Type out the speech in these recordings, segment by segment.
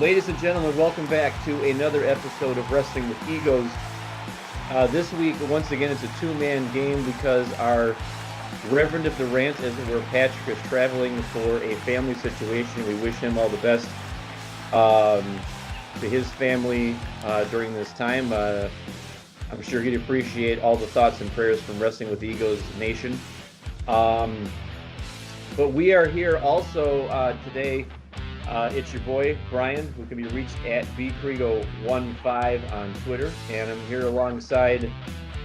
Ladies and gentlemen, welcome back to another episode of Wrestling with Egos. This week, once again, it's a two-man game because our Reverend of the Rant, as it were, Patrick, is traveling for a family situation. We wish him all the best to his family during this time. I'm sure he'd appreciate all the thoughts and prayers from Wrestling with Egos Nation. But we are here also today. It's your boy, Brian, who can be reached at bcrigo15 on Twitter. And I'm here alongside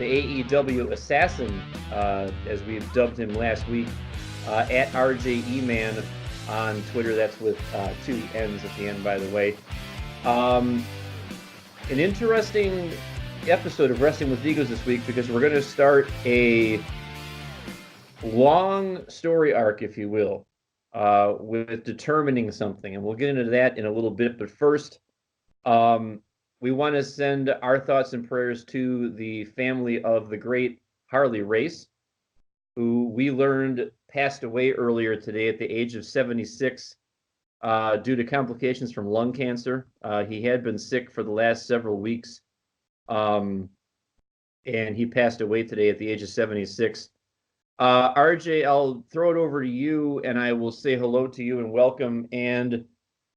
the AEW assassin, as we dubbed him last week, at RJEman on Twitter. That's with two N's at the end, by the way. An interesting episode of Wrestling with Egos this week because we're going to start a long story arc, if you will, with determining something, and we'll get into that in a little bit. But first, we want to send our thoughts and prayers to the family of the great Harley Race, who we learned passed away earlier today at the age of 76 due to complications from lung cancer. He had been sick for the last several weeks, and he passed away today at the age of 76. RJ, I'll throw it over to you, and I will say hello to you and welcome. And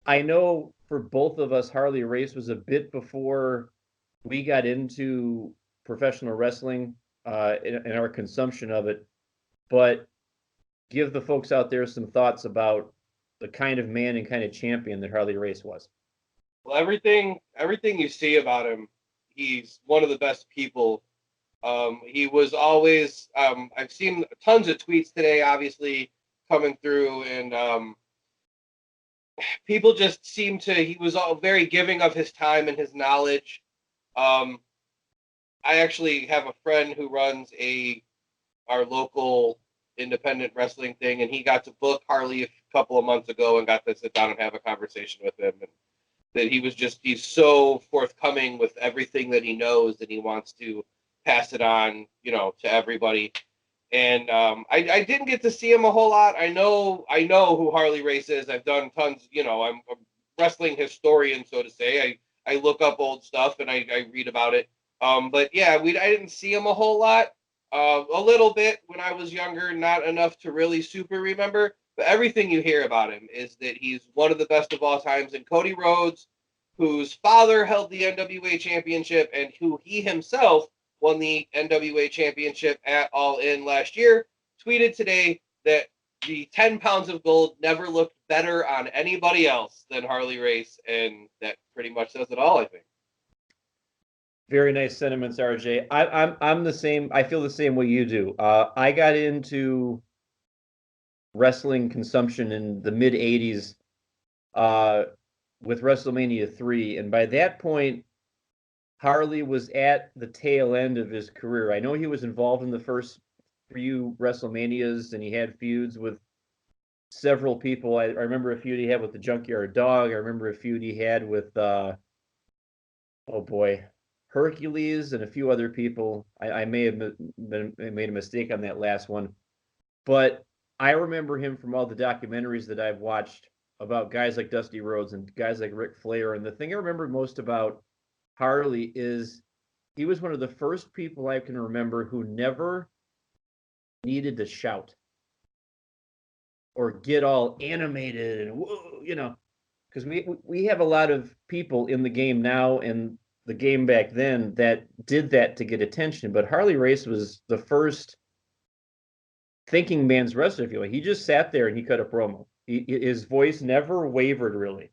I know for both of us, Harley Race was a bit before we got into professional wrestling and our consumption of it. But give the folks out there some thoughts about the kind of man and kind of champion that Harley Race was. Well, everything you see about him, he's one of the best people. He was always, I've seen tons of tweets today, obviously, coming through, and people just seem to, he was all very giving of his time and his knowledge. I actually have a friend who runs our local independent wrestling thing, and he got to book Harley a couple of months ago and got to sit down and have a conversation with him. And that he's so forthcoming with everything that he knows that he wants to pass it on, to everybody. And I didn't get to see him a whole lot. I know who Harley Race is. I've done tons, I'm a wrestling historian, so to say. I look up old stuff and I read about it. But yeah, I didn't see him a whole lot. A little bit when I was younger, not enough to really super remember. But everything you hear about him is that he's one of the best of all times. And Cody Rhodes, whose father held the NWA championship and who he himself won the NWA championship at All In last year, tweeted today that the 10 pounds of gold never looked better on anybody else than Harley Race, and that pretty much says it all, I think. Very nice sentiments, RJ. I'm the same. I feel the same way you do. I got into wrestling consumption in the mid 80s with WrestleMania 3, and by that point, Harley was at the tail end of his career. I know he was involved in the first few WrestleManias, and he had feuds with several people. I remember a feud he had with the Junkyard Dog. I remember a feud he had with, Hercules and a few other people. I may have made a mistake on that last one. But I remember him from all the documentaries that I've watched about guys like Dusty Rhodes and guys like Ric Flair. And the thing I remember most about Harley is he was one of the first people I can remember who never needed to shout or get all animated and whoa, because we have a lot of people in the game now and the game back then that did that to get attention. But Harley Race was the first thinking man's wrestler, if you will. He just sat there and he cut a promo. His voice never wavered, really.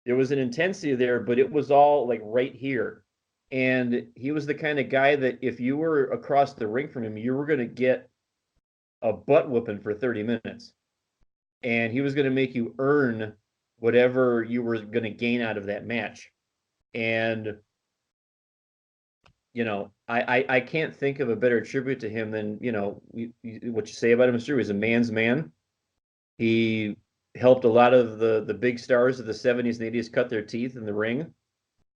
There was an intensity there, but it was all like right here. And he was the kind of guy that if you were across the ring from him, you were going to get a butt whooping for 30 minutes. And he was going to make you earn whatever you were going to gain out of that match. And, I can't think of a better tribute to him than, what you say about him is true. He's a man's man. He helped a lot of the big stars of the 70s and 80s cut their teeth in the ring.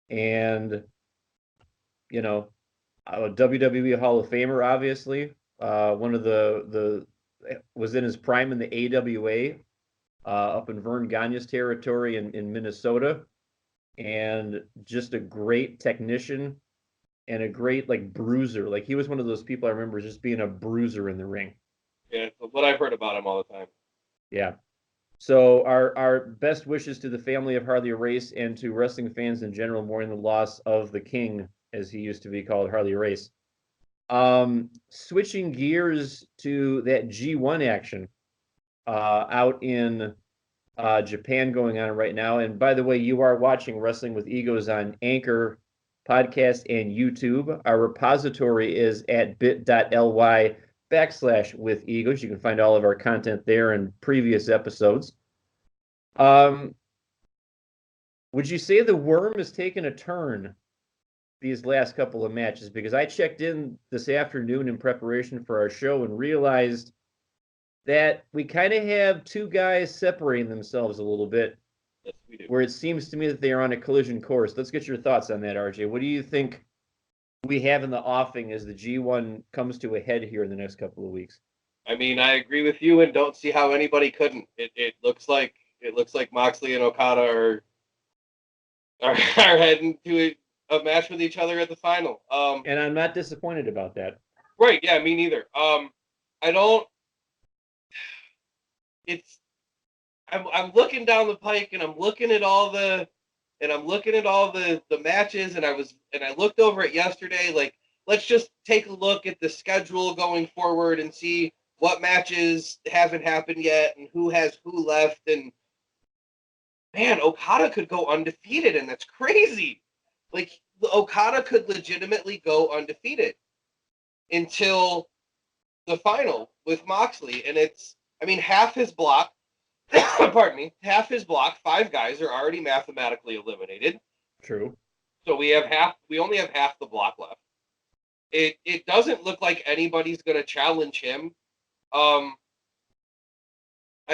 And, a WWE Hall of Famer, obviously. One of the was in his prime in the AWA up in Vern Gagne's territory in Minnesota. and just a great technician and a great like bruiser. Like he was one of those people I remember just being a bruiser in the ring. Yeah, what I've heard about him all the time. Yeah. So our best wishes to the family of Harley Race and to wrestling fans in general mourning the loss of the king, as he used to be called, Harley Race. Switching gears to that G1 action out in Japan going on right now. And by the way, you are watching Wrestling with Egos on Anchor Podcast and YouTube. Our repository is at bit.ly/with egos. You can find all of our content there and previous episodes. Would you say the worm has taken a turn these last couple of matches? Because I checked in this afternoon in preparation for our show and realized that we kind of have two guys separating themselves a little bit, Yes, we do. where it seems to me that they are on a collision course. Let's get your thoughts on that, RJ. What do you think we have in the offing as the G1 comes to a head here in the next couple of weeks? I mean, I agree with you, and don't see how anybody couldn't. It looks like Moxley and Okada are heading to a match with each other at the final. And I'm not disappointed about that. Right? Yeah, me neither. I don't. It's I'm looking down the pike and I'm looking at all the matches, and I looked over it yesterday. Like, let's just take a look at the schedule going forward and see what matches haven't happened yet and who has who left. And man, Okada could go undefeated, and that's crazy. Like, Okada could legitimately go undefeated until the final with Moxley, and I mean, half his block. Pardon me, half his block, 5 guys are already mathematically eliminated. True. So we only have half the block left. It doesn't look like anybody's going to challenge him. I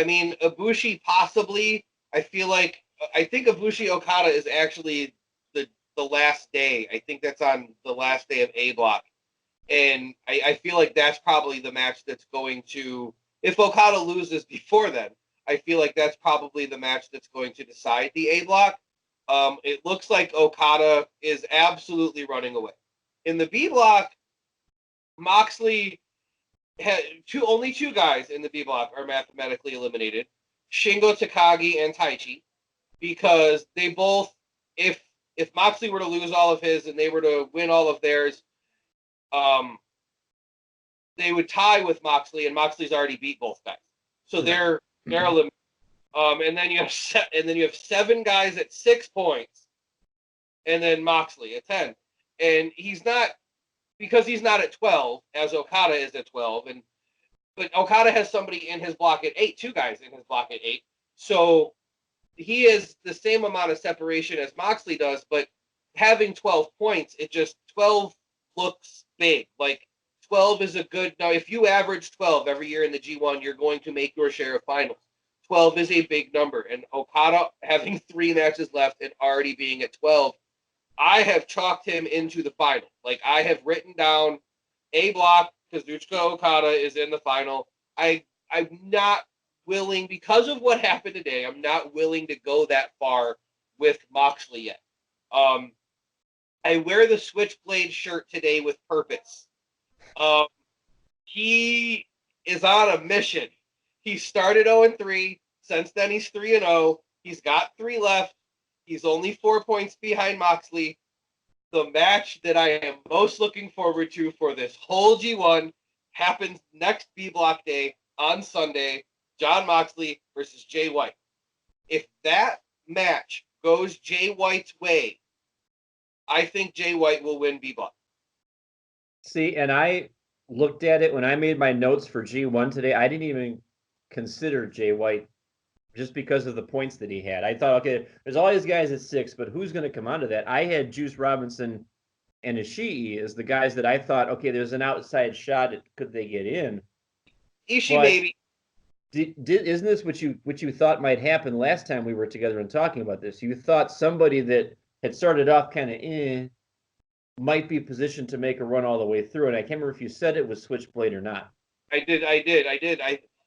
mean, Ibushi possibly. I think Ibushi Okada is actually the last day. I think that's on the last day of A block. And I feel like that's probably the match that's going to, if Okada loses before then, I feel like that's probably the match that's going to decide the A block. It looks like Okada is absolutely running away. In the B block, Moxley had only 2 guys in the B block are mathematically eliminated: Shingo Takagi and Taichi, because they both, if Moxley were to lose all of his and they were to win all of theirs, they would tie with Moxley, and Moxley's already beat both guys, so they're eliminated. And then you have 7 guys at 6 points, and then Moxley at 10, and he's not at 12 as Okada is at 12, but Okada has somebody in his block at 8, 2 guys in his block at 8, so he is the same amount of separation as Moxley does, but having 12 points, 12 looks big. Like, 12 is a good, now if you average 12 every year in the G1, you're going to make your share of finals. 12 is a big number, and Okada having 3 matches left and already being at 12, I have chalked him into the final. Like, I have written down A block, Kazuchika Okada is in the final. I'm not willing, because of what happened today, I'm not willing to go that far with Moxley yet. I wear the Switchblade shirt today with purpose. He is on a mission. He started 0-3. Since then, he's 3-0. He's got 3 left. He's only 4 points behind Moxley. The match that I am most looking forward to for this whole G1 happens next B Block Day on Sunday. Jon Moxley versus Jay White. If that match goes Jay White's way, I think Jay White will win B Block. See, and I looked at it when I made my notes for G1 today. I didn't even consider Jay White just because of the points that he had. I thought, okay, there's all these guys at 6, but who's going to come onto that? I had Juice Robinson and Ishii as the guys that I thought, okay, there's an outside shot. Could they get in? Ishii, but maybe. Isn't this what you thought might happen last time we were together and talking about this? You thought somebody that had started off kind of might be positioned to make a run all the way through, and I can't remember if you said it was Switchblade or not. I did.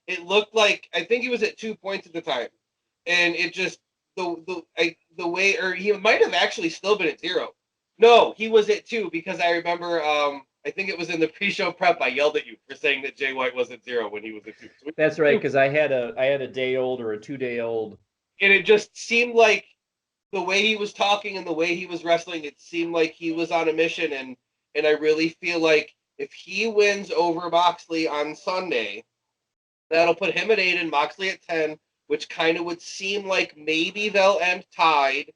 It looked like, I think he was at 2 points at the time, and it just the way, or he might have actually still been at 0. No, he was at 2 because I remember I think it was in the pre-show prep I yelled at you for saying that Jay White was at 0 when he was at 2. So That's right, because I had a day old or a 2 day old. and it just seemed like the way he was talking and the way he was wrestling, it seemed like he was on a mission. And I really feel like if he wins over Moxley on Sunday, that'll put him at 8 and Moxley at 10, which kind of would seem like maybe they'll end tied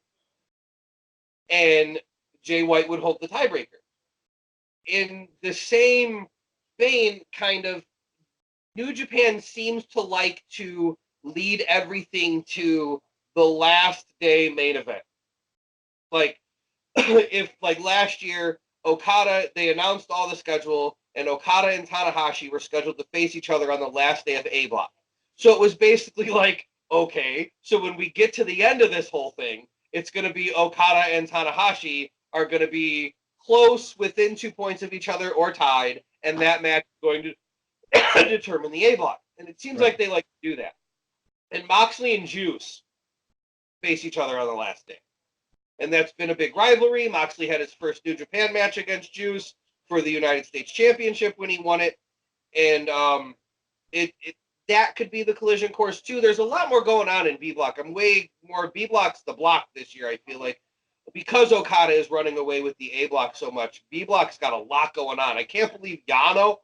and Jay White would hold the tiebreaker. In the same vein, kind of, New Japan seems to like to lead everything to the last day main event. Like, if, like, last year, Okada, they announced all the schedule, and Okada and Tanahashi were scheduled to face each other on the last day of A Block. So it was basically like, okay, so when we get to the end of this whole thing, it's going to be Okada and Tanahashi are going to be close, within 2 points of each other, or tied, and that match is going to determine the A Block. And it seems like they like to do that. And Moxley and Juice face each other on the last day. And that's been a big rivalry. Moxley had his first New Japan match against Juice for the United States Championship when he won it. And that could be the collision course, too. There's a lot more going on in B Block. I'm way more B Block's the block this year, I feel like. Because Okada is running away with the A Block so much, B Block's got a lot going on. I can't believe Yano's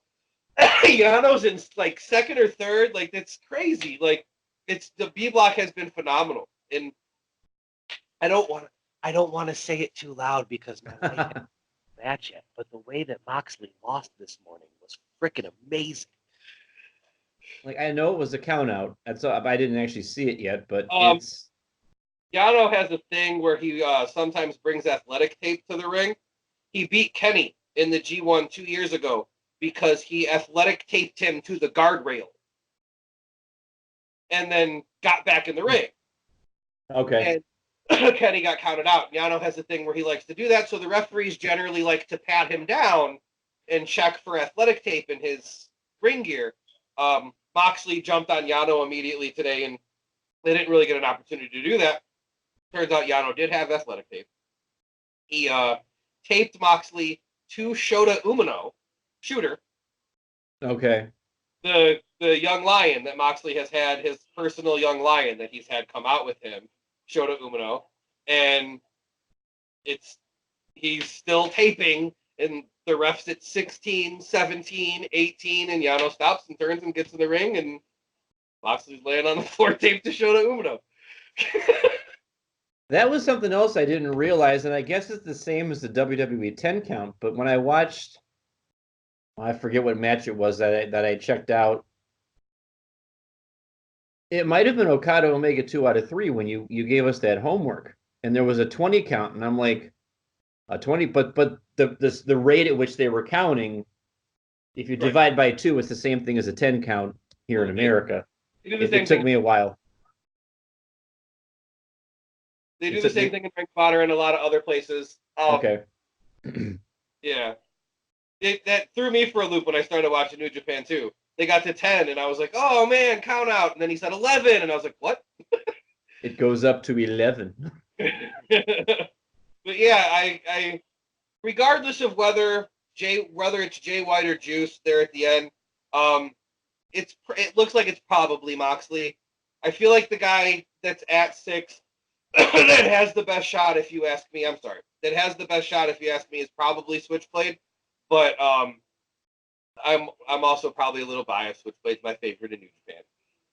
in, like, second or third. Like, that's crazy. Like, the B Block has been phenomenal. And I don't want to say it too loud because my wife hasn't match yet, but the way that Moxley lost this morning was freaking amazing. Like, I know it was a count out. I didn't actually see it yet, but it's Yano has a thing where he sometimes brings athletic tape to the ring. He beat Kenny in the G1 2 years ago because he athletic taped him to the guardrail and then got back in the ring. Okay. And Kenny got counted out. Yano has a thing where he likes to do that, so the referees generally like to pat him down and check for athletic tape in his ring gear. Moxley jumped on Yano immediately today, and they didn't really get an opportunity to do that. Turns out Yano did have athletic tape. He taped Moxley to Shota Umino, Shooter. Okay. The young lion that Moxley has had, his personal young lion that he's had come out with him, Shota Umino, and he's still taping, and the ref's at 16, 17, 18, and Yano stops and turns and gets in the ring, and Moxley's laying on the floor taped to Shota Umino. That was something else I didn't realize, and I guess it's the same as the WWE 10 count, but when I watched, I forget what match it was that I checked out, it might have been Okada Omega 2 out of 3 when you gave us that homework, and there was a 20 count, and I'm like, a 20, but the rate at which they were counting, if you divide by 2, it's the same thing as a 10 count here in America. It took me a while. They do the same thing in Ring of Honor and a lot of other places. Okay. Yeah. That threw me for a loop when I started watching New Japan too. They got to 10, and I was like, oh, man, count out. And then he said 11, and I was like, what? It goes up to 11. But yeah, I regardless of whether it's Jay White or Juice there at the end, it looks like it's probably Moxley. I feel like the guy that's at 6 that has the best shot, if you ask me, that has the best shot, if you ask me, is probably Switchblade. But I'm also probably a little biased. Switchblade's my favorite in New Japan.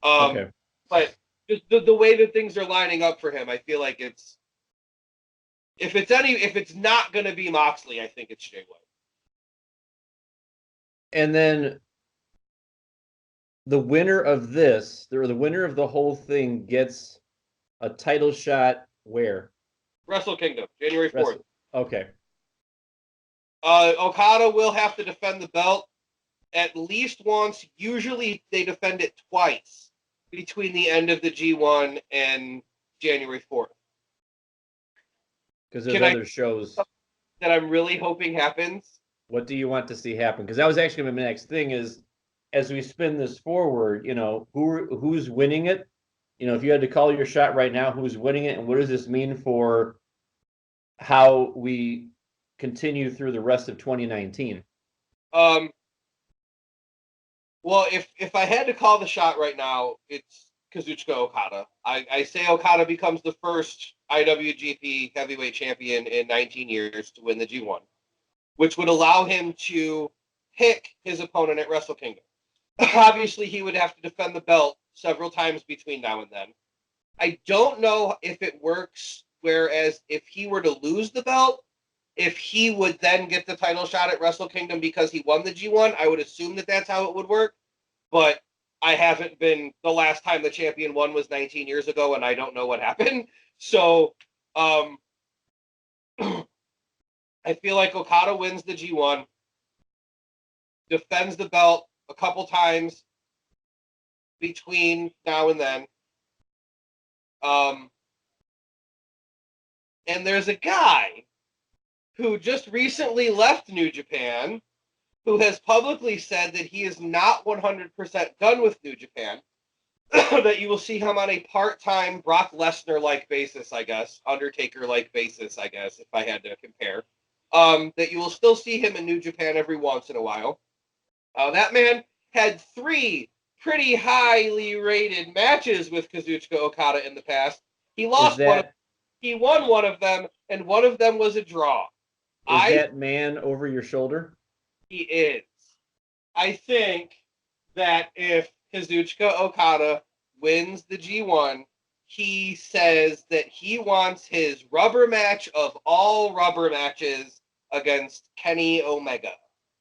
Okay. But just the way that things are lining up for him, I feel like if it's not going to be Moxley, I think it's Jay White. And then the winner of this, or the winner of the whole thing, gets a title shot where? Wrestle Kingdom, January 4th. Okay. Okada will have to defend the belt at least once. Usually they defend it twice between the end of the G1 and January 4th. Because there's other shows that I'm really hoping happens. What do you want to see happen? Because that was actually my next thing is, as we spin this forward, who's winning it? if you had to call your shot right now, who's winning it, and what does this mean for how we continue through the rest of 2019? Well, if I had to call the shot right now, it's Kazuchika Okada. I say Okada becomes the first IWGP heavyweight champion in 19 years to win the G1, which would allow him to pick his opponent at Wrestle Kingdom. Obviously, he would have to defend the belt several times between now and then. I don't know if it works, whereas if he were to lose the belt, if he would then get the title shot at Wrestle Kingdom because he won the G1, I would assume that that's how it would work. But I haven't been, the last time the champion won was 19 years ago, and I don't know what happened. So I feel like Okada wins the G1, defends the belt a couple times between now and then. And there's a guy who just recently left New Japan who has publicly said that he is not 100% done with New Japan, that you will see him on a part-time Brock Lesnar-like basis, I guess, Undertaker-like basis, I guess, if I had to compare, that you will still see him in New Japan every once in a while. That man had 3 pretty highly rated matches with Kazuchika Okada in the past. He lost one. He won one of them, and one of them was a draw. Is that man over your shoulder? He is. I think that if Kazuchika Okada wins the G1, he says that he wants his rubber match of all rubber matches against Kenny Omega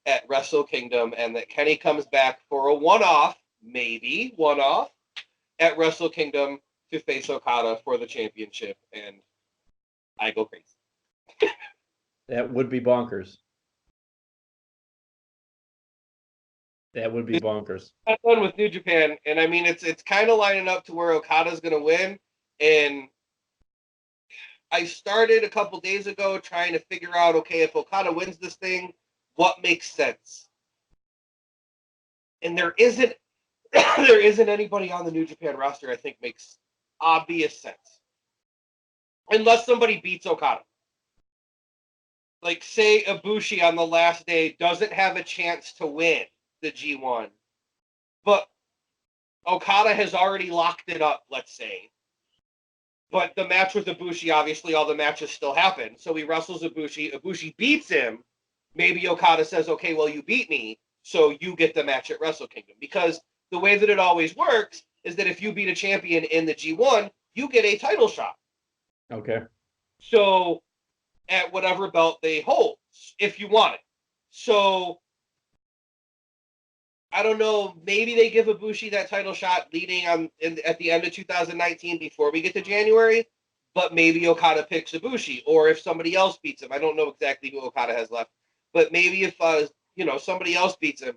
at Wrestle Kingdom, and that Kenny comes back for a one-off, maybe one-off, at Wrestle Kingdom to face Okada for the championship, and I go crazy. That would be bonkers. That would be bonkers. I'm done with New Japan, and I mean it's kind of lining up to where Okada's going to win. And I started a couple days ago trying to figure out, okay, if Okada wins this thing, what makes sense? And there isn't anybody on the New Japan roster I think makes obvious sense, unless somebody beats Okada. Like, say Ibushi on the last day doesn't have a chance to win the G1, but Okada has already locked it up, let's say. But the match with Ibushi, obviously, all the matches still happen. So he wrestles Ibushi. Ibushi beats him. Maybe Okada says, okay, well, you beat me, so you get the match at Wrestle Kingdom. Because the way that it always works is that if you beat a champion in the G1, you get a title shot. Okay. So at whatever belt they hold, if you want it. So I don't know. Maybe they give Ibushi that title shot leading at the end of 2019 before we get to January. But maybe Okada picks Ibushi, or if somebody else beats him. I don't know exactly who Okada has left, but maybe if somebody else beats him.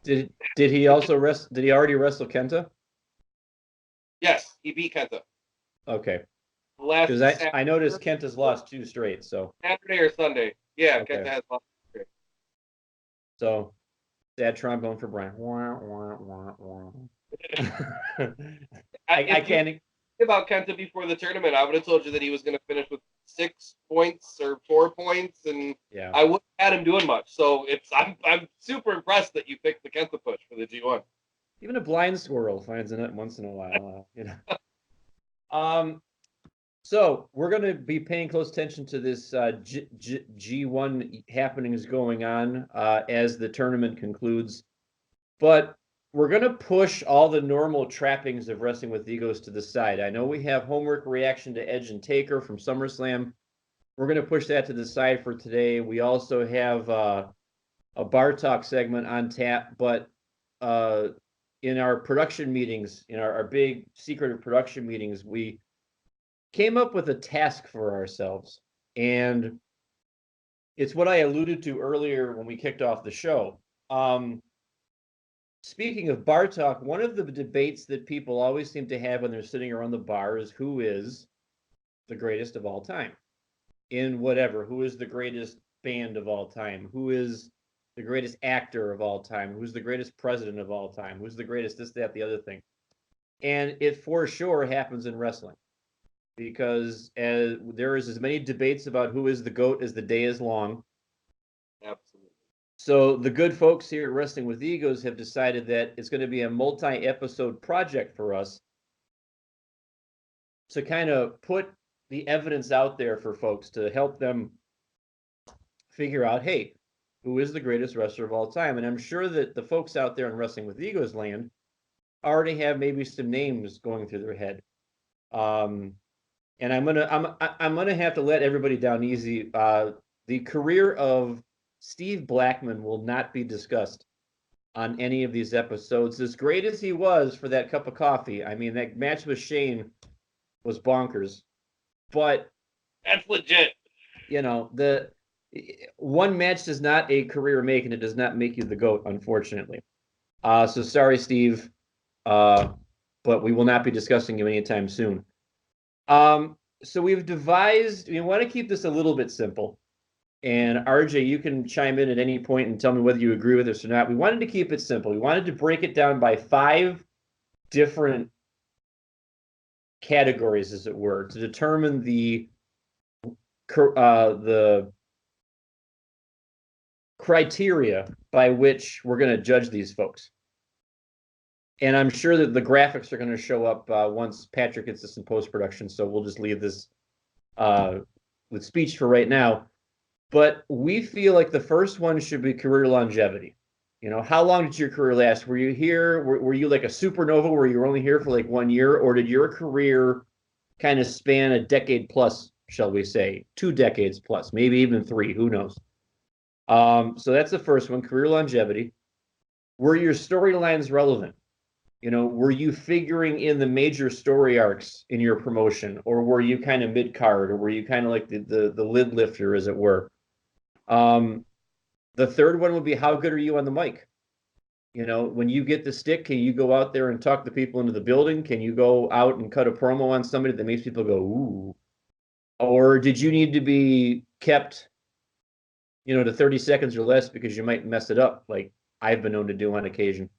Did he also Did he already wrestle Kenta? Yes, he beat Kenta. Okay. Because I noticed Kenta's lost 2 straight. So Saturday or Sunday. Yeah, okay. Kenta has lost 2 straight. So sad trombone for Brian. I can't about Kenta before the tournament. I would have told you that he was going to finish with 6 points or 4 points, and yeah. I wouldn't have had him doing much. So I'm super impressed that you picked the Kenta push for the G1. Even a blind squirrel finds it once in a while, So we're going to be paying close attention to this G1 happenings going on as the tournament concludes. But we're going to push all the normal trappings of Wrestling with Egos to the side. I know we have homework reaction to Edge and Taker from SummerSlam. We're going to push that to the side for today. We also have a bar talk segment on tap, but in our production meetings, in our big secretive production meetings, we came up with a task for ourselves. And it's what I alluded to earlier when we kicked off the show. Speaking of bar talk, one of the debates that people always seem to have when they're sitting around the bar is who is the greatest of all time in whatever, who is the greatest band of all time, who is the greatest actor of all time, who's the greatest president of all time, who's the greatest this, that, the other thing. And it for sure happens in wrestling, because there is as many debates about who is the GOAT as the day is long. Absolutely. So the good folks here at Wrestling with Egos have decided that it's going to be a multi-episode project for us to kind of put the evidence out there for folks to help them figure out, hey, who is the greatest wrestler of all time? And I'm sure that the folks out there in Wrestling with Egos land already have maybe some names going through their head. And I'm gonna have to let everybody down easy. The career of Steve Blackman will not be discussed on any of these episodes. As great as he was for that cup of coffee, I mean, that match with Shane was bonkers. But that's legit. You know, the one match does not a career make, and it does not make you the GOAT, unfortunately. So sorry, Steve, but we will not be discussing you anytime soon. So we've devised, we want to keep this a little bit simple. And RJ, you can chime in at any point and tell me whether you agree with this or not. We wanted to keep it simple. We wanted to break it down by 5 different categories, as it were, to determine the criteria by which we're going to judge these folks. And I'm sure that the graphics are going to show up once Patrick gets this in post-production, so we'll just leave this with speech for right now. But we feel like the first one should be career longevity. You know, how long did your career last? Were you here? Were you like a supernova where you were only here for like 1 year? Or did your career kind of span a decade plus, shall we say? 2 decades plus, maybe even 3, who knows? So that's the first one, career longevity. Were your storylines relevant? You know, were you figuring in the major story arcs in your promotion, or were you kind of mid-card, or were you kind of like the lid lifter, as it were? The third one would be, how good are you on the mic? You know, when you get the stick, can you go out there and talk the people into the building? Can you go out and cut a promo on somebody that makes people go, ooh? Or did you need to be kept, you know, to 30 seconds or less because you might mess it up, like I've been known to do on occasion?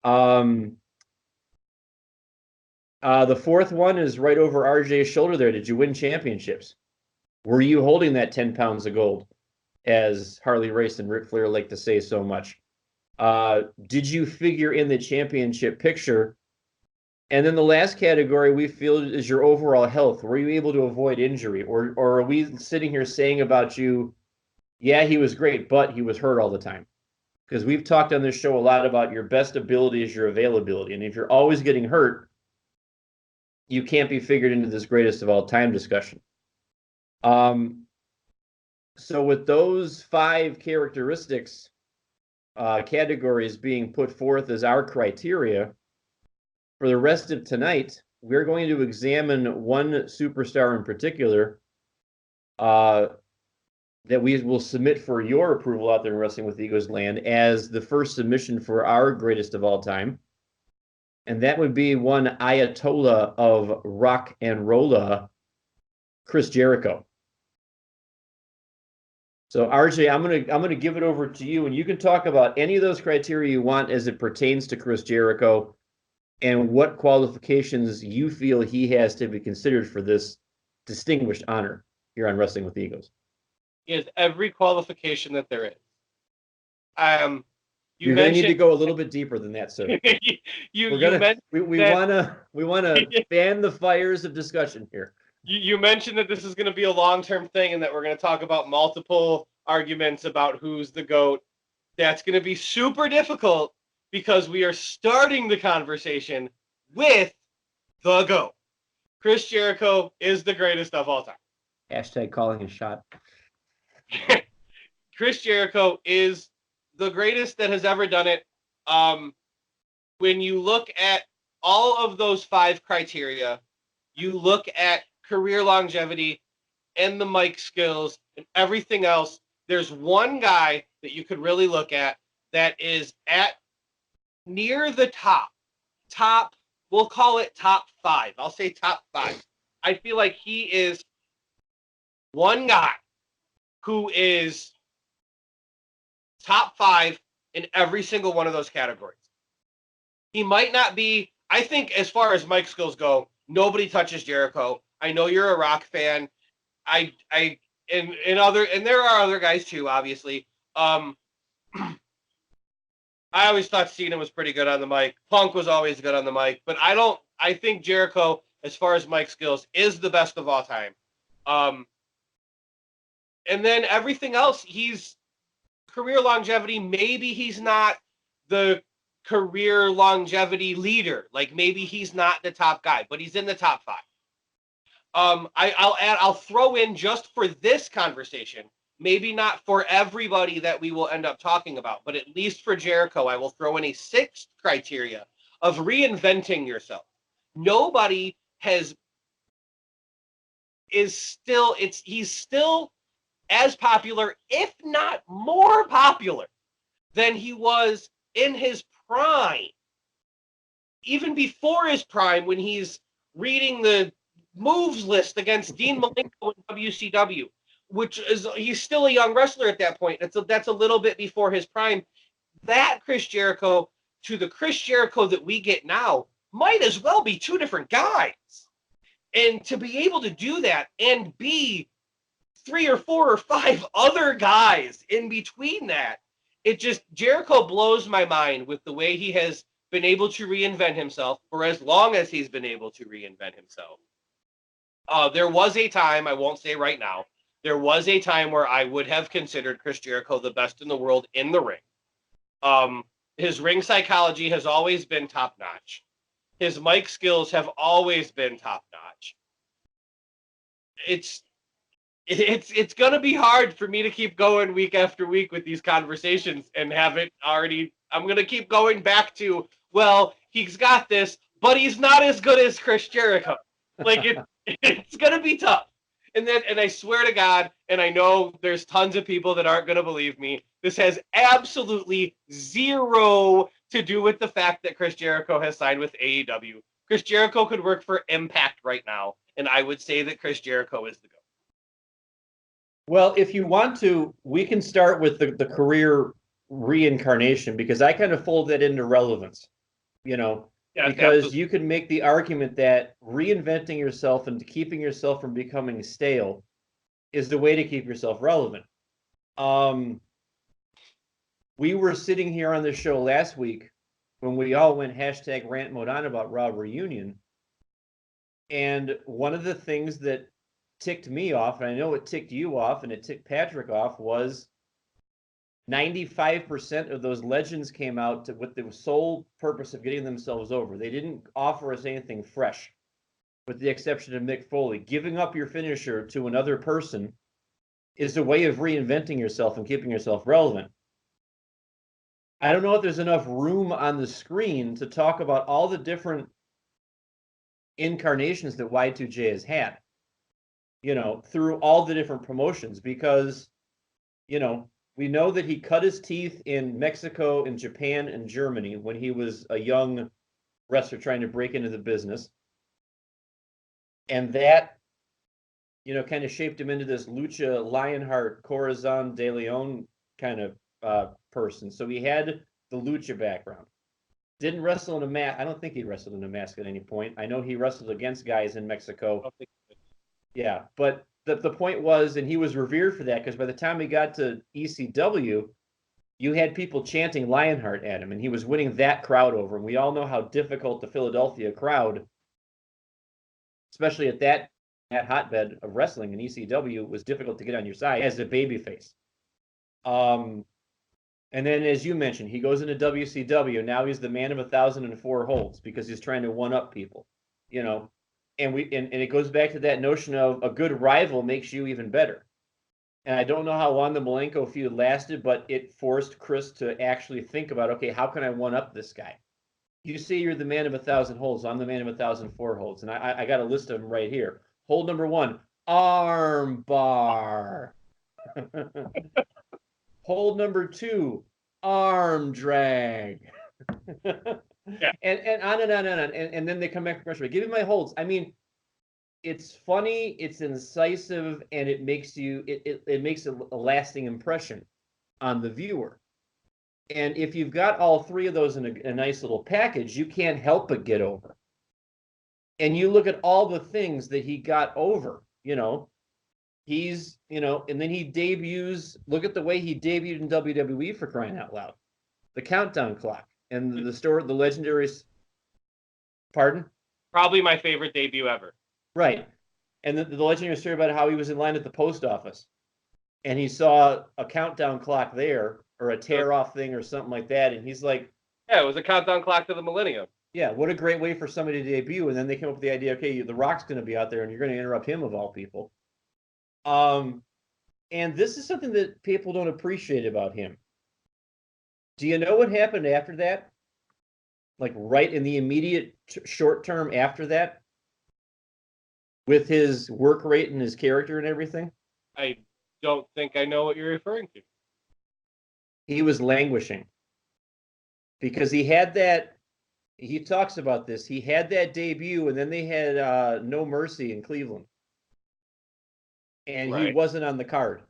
The fourth one is right over RJ's shoulder there. Did you win championships? Were you holding that 10 pounds of gold, as Harley Race and Ric Flair like to say so much? Did you figure in the championship picture? And then the last category we feel is your overall health. Were you able to avoid injury? Or are we sitting here saying about you, yeah, he was great, but he was hurt all the time? Because we've talked on this show a lot about your best ability is your availability. And if you're always getting hurt, you can't be figured into this greatest of all time discussion. So with those 5 characteristics, categories being put forth as our criteria, for the rest of tonight, we're going to examine one superstar in particular that we will submit for your approval out there in Wrestling with Egos land as the first submission for our greatest of all time. And that would be one Ayatollah of rock and rolla, Chris Jericho. So RJ, I'm gonna give it over to you, and you can talk about any of those criteria you want as it pertains to Chris Jericho, and what qualifications you feel he has to be considered for this distinguished honor here on Wrestling with Egos. He has every qualification that there is. You're going to need to go a little bit deeper than that, sir. we want to fan the fires of discussion here. You mentioned that this is going to be a long-term thing and that we're going to talk about multiple arguments about who's the GOAT. That's going to be super difficult because we are starting the conversation with the GOAT. Chris Jericho is the greatest of all time. Hashtag calling a shot. Chris Jericho is the greatest that has ever done it. When you look at all of those 5 criteria, you look at career longevity and the mic skills and everything else, there's one guy that you could really look at that is at near the top, we'll call it top 5. I'll say top 5. I feel like he is one guy who is top 5 in every single one of those categories. He might not be I think as far as mic skills go, nobody touches Jericho. I know you're a Rock fan. And there are other guys too, obviously. I always thought Cena was pretty good on the mic. Punk was always good on the mic, but I think Jericho, as far as mic skills, is the best of all time. And then everything else, he's career longevity. Maybe he's not the career longevity leader. Maybe he's not the top guy, but he's in the top 5. I'll throw in, just for this conversation, maybe not for everybody that we will end up talking about, but at least for Jericho, I will throw in a 6th criteria of reinventing yourself. Nobody he's still as popular, if not more popular, than he was in his prime. Even before his prime, when he's reading the moves list against Dean Malenko in WCW, he's still a young wrestler at that point. That's a little bit before his prime. That Chris Jericho to the Chris Jericho that we get now might as well be 2 different guys. And to be able to do that and be 3 or 4 or 5 other guys in between that, Jericho blows my mind with the way he has been able to reinvent himself for as long as he's been able to reinvent himself. There was a time, I won't say right now, there was a time where I would have considered Chris Jericho the best in the world in the ring. His ring psychology has always been top-notch. His mic skills have always been top-notch. It's going to be hard for me to keep going week after week with these conversations and have it already. I'm going to keep going back to, well, he's got this, but he's not as good as Chris Jericho. It's going to be tough. And I swear to God, and I know there's tons of people that aren't going to believe me, this has absolutely zero to do with the fact that Chris Jericho has signed with AEW. Chris Jericho could work for Impact right now, and I would say that Chris Jericho is the GOAT. Well, if you want to, we can start with the career reincarnation, because I kind of fold that into relevance, because absolutely. You can make the argument that reinventing yourself and keeping yourself from becoming stale is the way to keep yourself relevant. We were sitting here on the show last week when we all went hashtag rant mode on about Raw Reunion. And one of the things that ticked me off, and I know it ticked you off and it ticked Patrick off, was 95% of those legends came out with the sole purpose of getting themselves over. They didn't offer us anything fresh, with the exception of Mick Foley. Giving up your finisher to another person is a way of reinventing yourself and keeping yourself relevant. I don't know if there's enough room on the screen to talk about all the different incarnations that Y2J has had, through all the different promotions, because, we know that he cut his teeth in Mexico and Japan and Germany when he was a young wrestler trying to break into the business. And that, kind of shaped him into this Lucha Lionheart, Corazon de Leon kind of person. So he had the Lucha background. Didn't wrestle in a mask. I don't think he wrestled in a mask at any point. I know he wrestled against guys in Mexico. Yeah, but the point was, and he was revered for that, because by the time he got to ECW, you had people chanting Lionheart at him, and he was winning that crowd over. And we all know how difficult the Philadelphia crowd, especially at that hotbed of wrestling in ECW, was difficult to get on your side as a babyface. And then, as you mentioned, he goes into WCW. Now he's the man of 1,004 holds because he's trying to one-up people, and it goes back to that notion of a good rival makes you even better. And I don't know how long the Malenko feud lasted, but it forced Chris to actually think about, okay, how can I one-up this guy? You say you're the man of 1,000 holds. I'm the man of 1,004 holds. And I got a list of them right here. Hold number 1, arm bar. Hold number 2, arm drag. Yeah. And on and on and on. And then they come back to pressure. Give me my holds. I mean, it's funny, it's incisive, and it makes it makes a lasting impression on the viewer. And if you've got all three of those in a nice little package, you can't help but get over. And you look at all the things that he got over, he's, and then he debuts, look at the way he debuted in WWE, for crying out loud. The countdown clock and the legendary, pardon? Probably my favorite debut ever. Right. And the legendary story about how he was in line at the post office and he saw a countdown clock there, or a tear off thing or something like that. And he's like, yeah, it was a countdown clock to the millennium. Yeah, what a great way for somebody to debut. And then they came up with the idea, okay, The Rock's going to be out there and you're going to interrupt him of all people. And this is something that people don't appreciate about him. Do you know what happened after that? Like right in the immediate short term after that? With his work rate and his character and everything? I don't think I know what you're referring to. He was languishing. Because he had that, he talks about this, he had that debut and then they had No Mercy in Cleveland. And he wasn't on the card.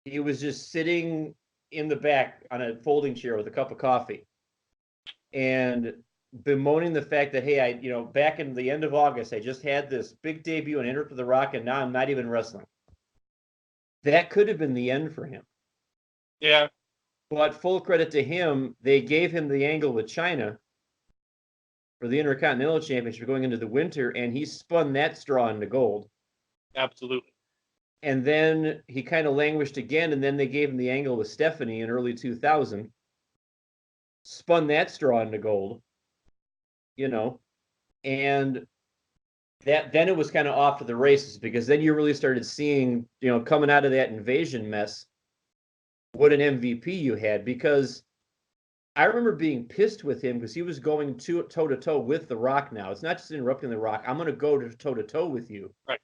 He was just sitting in the back on a folding chair with a cup of coffee and bemoaning the fact that, hey, back in the end of August, I just had this big debut and entered for The Rock, and now I'm not even wrestling. That could have been the end for him. Yeah. But full credit to him, they gave him the angle with China for the Intercontinental Championship going into the winter, and he spun that straw into gold. Absolutely. And then he kind of languished again, and then they gave him the angle with Stephanie in early 2000. Spun that straw into gold, and then it was kind of off to the races, because then you really started seeing, coming out of that Invasion mess, what an MVP you had. Because I remember being pissed with him because he was going toe to toe with The Rock now. It's not just interrupting The Rock. I'm going to go toe to toe with you. Right.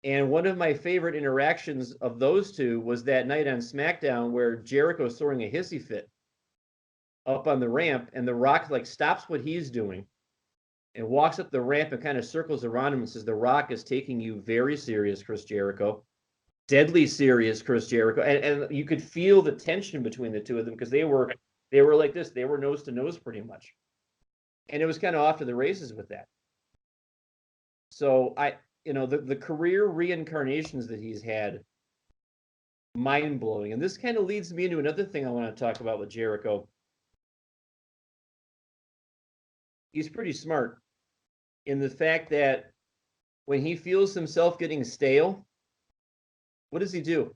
And one of my favorite interactions of those two was that night on SmackDown where Jericho's throwing a hissy fit up on the ramp, and The Rock stops what he's doing and walks up the ramp and kind of circles around him and says, "The Rock is taking you very serious, Chris Jericho. Deadly serious, Chris Jericho." And you could feel the tension between the two of them, because they were like this. They were nose to nose pretty much. And it was kind of off to the races with that. So the career reincarnations that he's had, mind-blowing. And this kind of leads me into another thing I want to talk about with Jericho. He's pretty smart in the fact that when he feels himself getting stale, what does he do?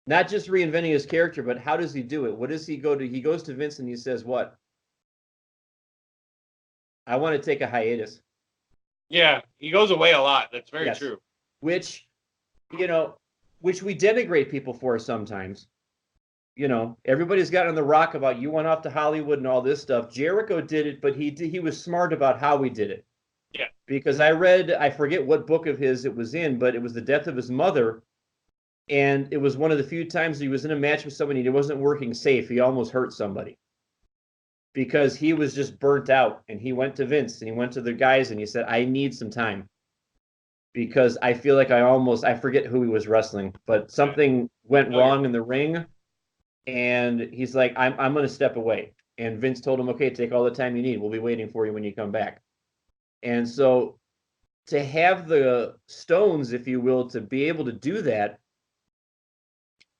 Not just reinventing his character, but how does he do it? What does he go to? He goes to Vince and he says, what? I want to take a hiatus. Yeah, he goes away a lot. That's very true. Which we denigrate people for sometimes. Everybody's gotten on The Rock about, you went off to Hollywood and all this stuff. Jericho did it, but he was smart about how he did it. Yeah. Because I forget what book of his it was in, but it was the death of his mother. And it was one of the few times he was in a match with somebody and he wasn't working safe. He almost hurt somebody because he was just burnt out. And he went to Vince and he went to the guys and he said, I need some time because I feel like I forget who he was wrestling, but something went wrong in the ring. And he's like, I'm going to step away. And Vince told him, okay, take all the time you need. We'll be waiting for you when you come back. And so to have the stones, if you will, to be able to do that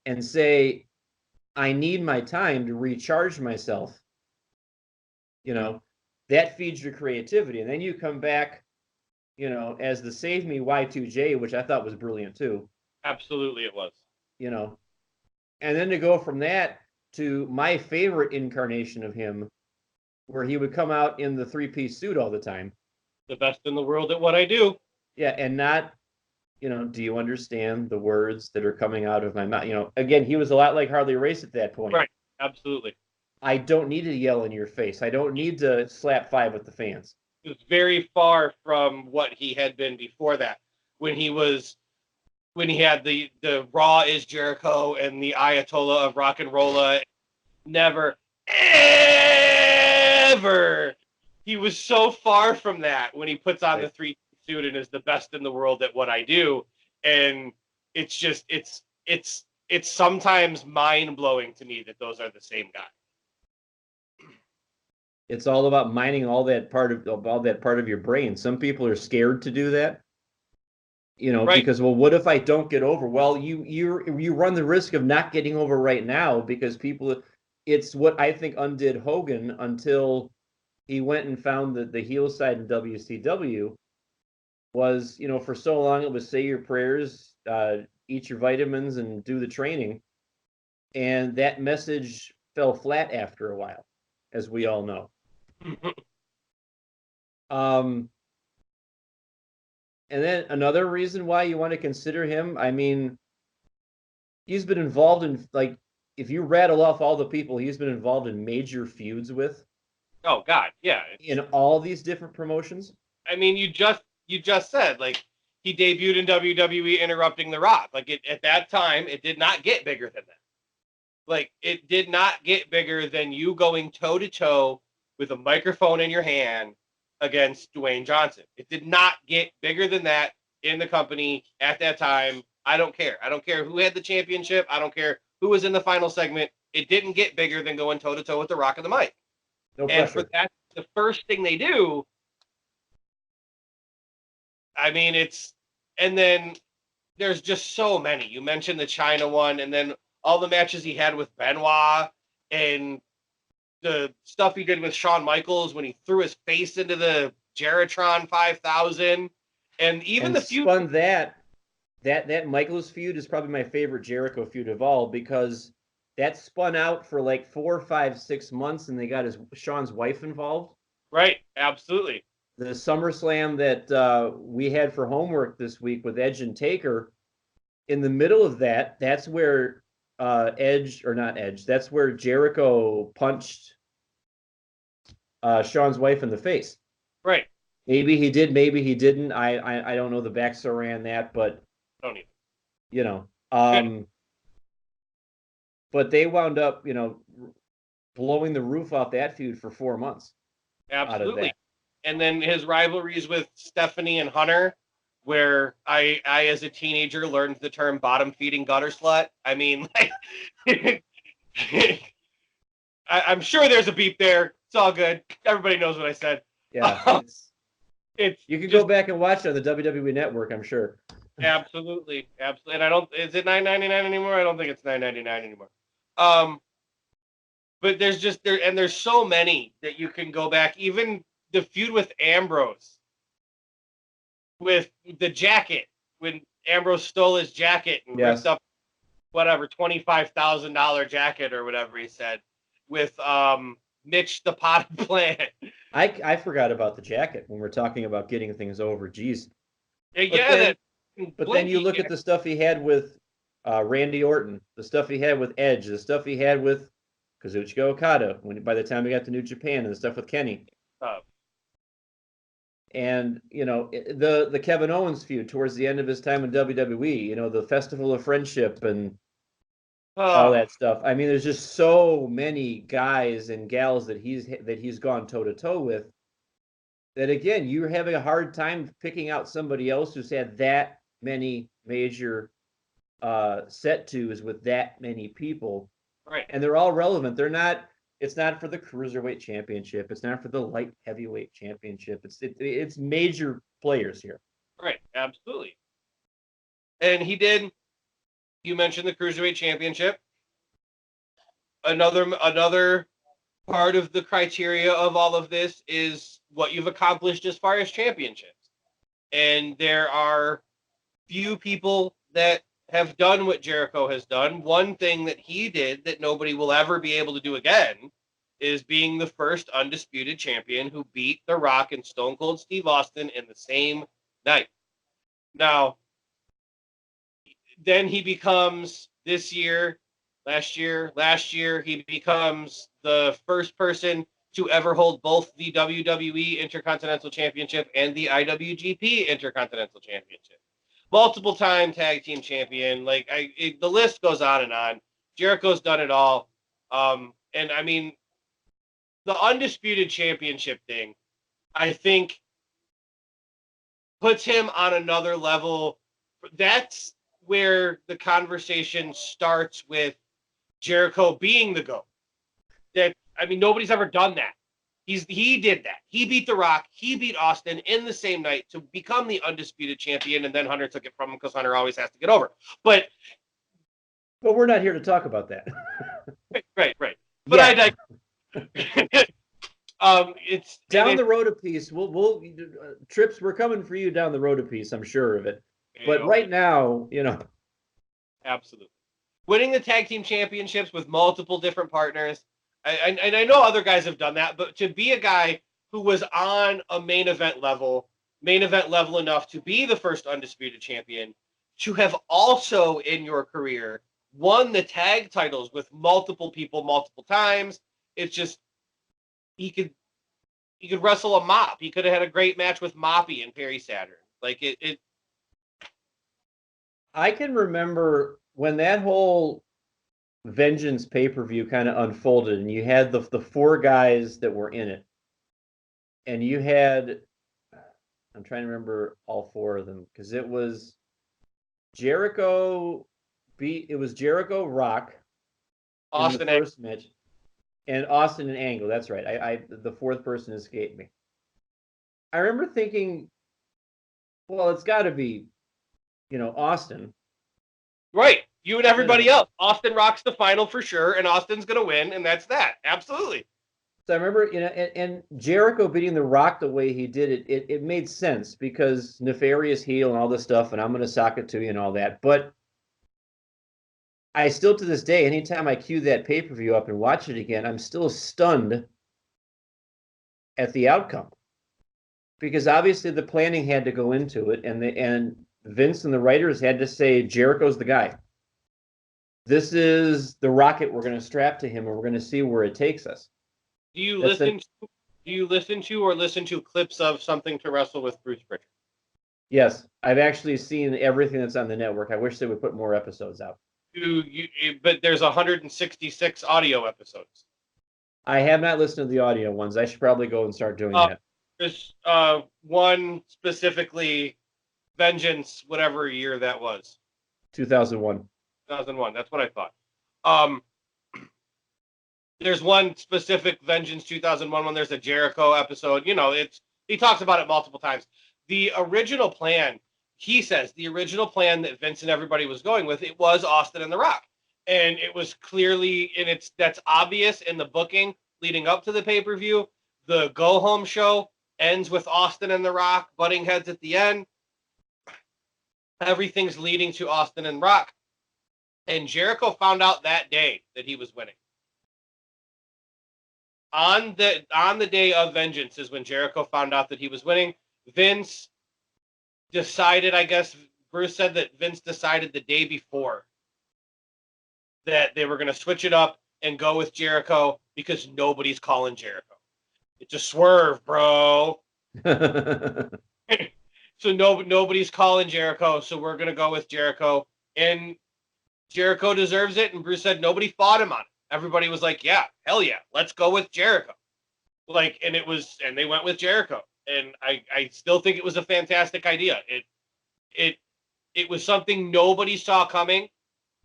and say, I need my time to recharge myself, that feeds your creativity. And then you come back, as the Save Me Y2J, which I thought was brilliant too. Absolutely it was. And then to go from that to my favorite incarnation of him, where he would come out in the three-piece suit all the time. The best in the world at what I do. Yeah, and not, do you understand the words that are coming out of my mouth? Again, he was a lot like Harley Race at that point. Right, absolutely. I don't need to yell in your face. I don't need to slap five with the fans. It was very far from what he had been before that, when he had the Raw is Jericho and the Ayatollah of Rock and Rolla. Never, ever. He was so far from that when he puts on the three suit and is the best in the world at what I do. And it's just, it's it's sometimes mind-blowing to me that those are the same guy. It's all about mining all that part of your brain. Some people are scared to do that, Right. because, well, what if I don't get over? Well, you run the risk of not getting over right now because it's what I think undid Hogan until he went and found the heel side in WCW was, for so long it was say your prayers, eat your vitamins and do the training. And that message fell flat after a while, as we all know. And then another reason why you want to consider him, I mean, he's been involved in, like, if you rattle off all the people he's been involved in major feuds with. Oh God, yeah. In all these different promotions. I mean, you just said, like, he debuted in WWE interrupting The Rock. Like, at that time, it did not get bigger than that. Like, it did not get bigger than you going toe to toe with a microphone in your hand against Dwayne Johnson. It did not get bigger than that in the company at that time. I don't care. I don't care who had the championship. I don't care who was in the final segment. It didn't get bigger than going toe to toe with The Rock and the mic. No and pressure. for that, the first thing they do, I mean, and then there's just so many. You mentioned the China one, and then all the matches he had with Benoit, and the stuff he did with Shawn Michaels when he threw his face into the Geritron 5000, and even the feud. Spun that Michaels feud is probably my favorite Jericho feud of all, because that spun out for like 4, 5, 6 months, and they got Shawn's wife involved. Right, absolutely. The SummerSlam that we had for homework this week with Edge and Taker, in the middle of that's where that's where Jericho punched Shawn's wife in the face. Right. Maybe he did, maybe he didn't. I don't know the backstory on that, but don't even. But they wound up, blowing the roof off that feud for 4 months. Absolutely. And then his rivalries with Stephanie and Hunter, where I as a teenager learned the term bottom feeding gutter slut. I mean, like, I'm sure there's a beep there. It's all good. Everybody knows what I said. Yeah. It's you can go back and watch it on the WWE Network, I'm sure. Absolutely. And is it $9.99 anymore? I don't think it's $9.99 anymore. But there's so many that you can go back. Even the feud with Ambrose, with the jacket, when Ambrose stole his jacket and ripped up whatever $25,000 jacket or whatever he said, with Mitch the Potted Plant. I forgot about the jacket when we're talking about getting things over. Jeez. But then you look at the stuff he had with Randy Orton, the stuff he had with Edge, the stuff he had with Kazuchika Okada by the time he got to New Japan, and the stuff with Kenny. And, the Kevin Owens feud towards the end of his time in WWE, the Festival of Friendship and all that stuff. I mean, there's just so many guys and gals that he's gone toe to toe with, that, again, you're having a hard time picking out somebody else who's had that many major set twos with that many people. Right. And they're all relevant. It's not for the Cruiserweight Championship. It's not for the Light Heavyweight Championship. It's major players here. Right, absolutely. And you mentioned the Cruiserweight Championship. Another part of the criteria of all of this is what you've accomplished as far as championships. And there are few people that have done what Jericho has done. One thing that he did that nobody will ever be able to do again is being the first undisputed champion who beat The Rock and Stone Cold Steve Austin in the same night. Now, then he becomes last year, he becomes the first person to ever hold both the WWE Intercontinental Championship and the IWGP Intercontinental Championship. Multiple time tag team champion. The list goes on and on. Jericho's done it all. And I mean, the undisputed championship thing, I think, puts him on another level. That's where the conversation starts with Jericho being the GOAT. That, I mean, nobody's ever done that. He did that. He beat The Rock. He beat Austin in the same night to become the undisputed champion, and then Hunter took it from him because Hunter always has to get over. But we're not here to talk about that. right. But yeah. It's down the road a piece. We'll Trips. We're coming for you down the road a piece. I'm sure of it. But right now, absolutely winning the tag team championships with multiple different partners. And I know other guys have done that, but to be a guy who was on a main event level enough to be the first undisputed champion, to have also in your career won the tag titles with multiple people multiple times. It's just he could wrestle a mop. He could have had a great match with Moppy and Perry Saturn. Like it. I can remember when that whole Vengeance pay-per-view kind of unfolded, and you had the four guys that were in it, and you had, I'm trying to remember all four of them, because it was Jericho, Rock, Austin in the first match, and Austin and Angle. That's right. I the fourth person escaped me. I remember thinking, well, it's got to be, Austin. Right. You and everybody else. Austin rocks the final for sure, and Austin's going to win, and that's that. Absolutely. So I remember, and Jericho beating The Rock the way he did it made sense because nefarious heel and all this stuff, and I'm going to sock it to you and all that. But I still, to this day, anytime I cue that pay-per-view up and watch it again, I'm still stunned at the outcome. Because obviously the planning had to go into it, and Vince and the writers had to say, Jericho's the guy. This is the rocket we're going to strap to him, and we're going to see where it takes us. Do you listen to clips of Something to Wrestle with Bruce Pritchard? Yes, I've actually seen everything that's on the network. I wish they would put more episodes out. But there's 166 audio episodes. I have not listened to the audio ones. I should probably go and start doing that. There's one specifically, Vengeance, whatever year that was. 2001. 2001. That's what I thought. There's one specific Vengeance 2001 when there's a Jericho episode. He talks about it multiple times. The original plan, he says, the original plan that Vince and everybody was going with, it was Austin and The Rock. And it was clearly, and that's obvious in the booking leading up to the pay-per-view. The go-home show ends with Austin and The Rock butting heads at the end. Everything's leading to Austin and Rock. And Jericho found out that day that he was winning. On the day of Vengeance is when Jericho found out that he was winning. Vince decided, I guess Bruce said that Vince decided the day before that they were going to switch it up and go with Jericho because nobody's calling Jericho. It's a swerve, bro. So nobody's calling Jericho, so we're going to go with Jericho. And Jericho deserves it, and Bruce said nobody fought him on it. Everybody was like, yeah, hell yeah, let's go with Jericho. And they went with Jericho. And I still think it was a fantastic idea. It was something nobody saw coming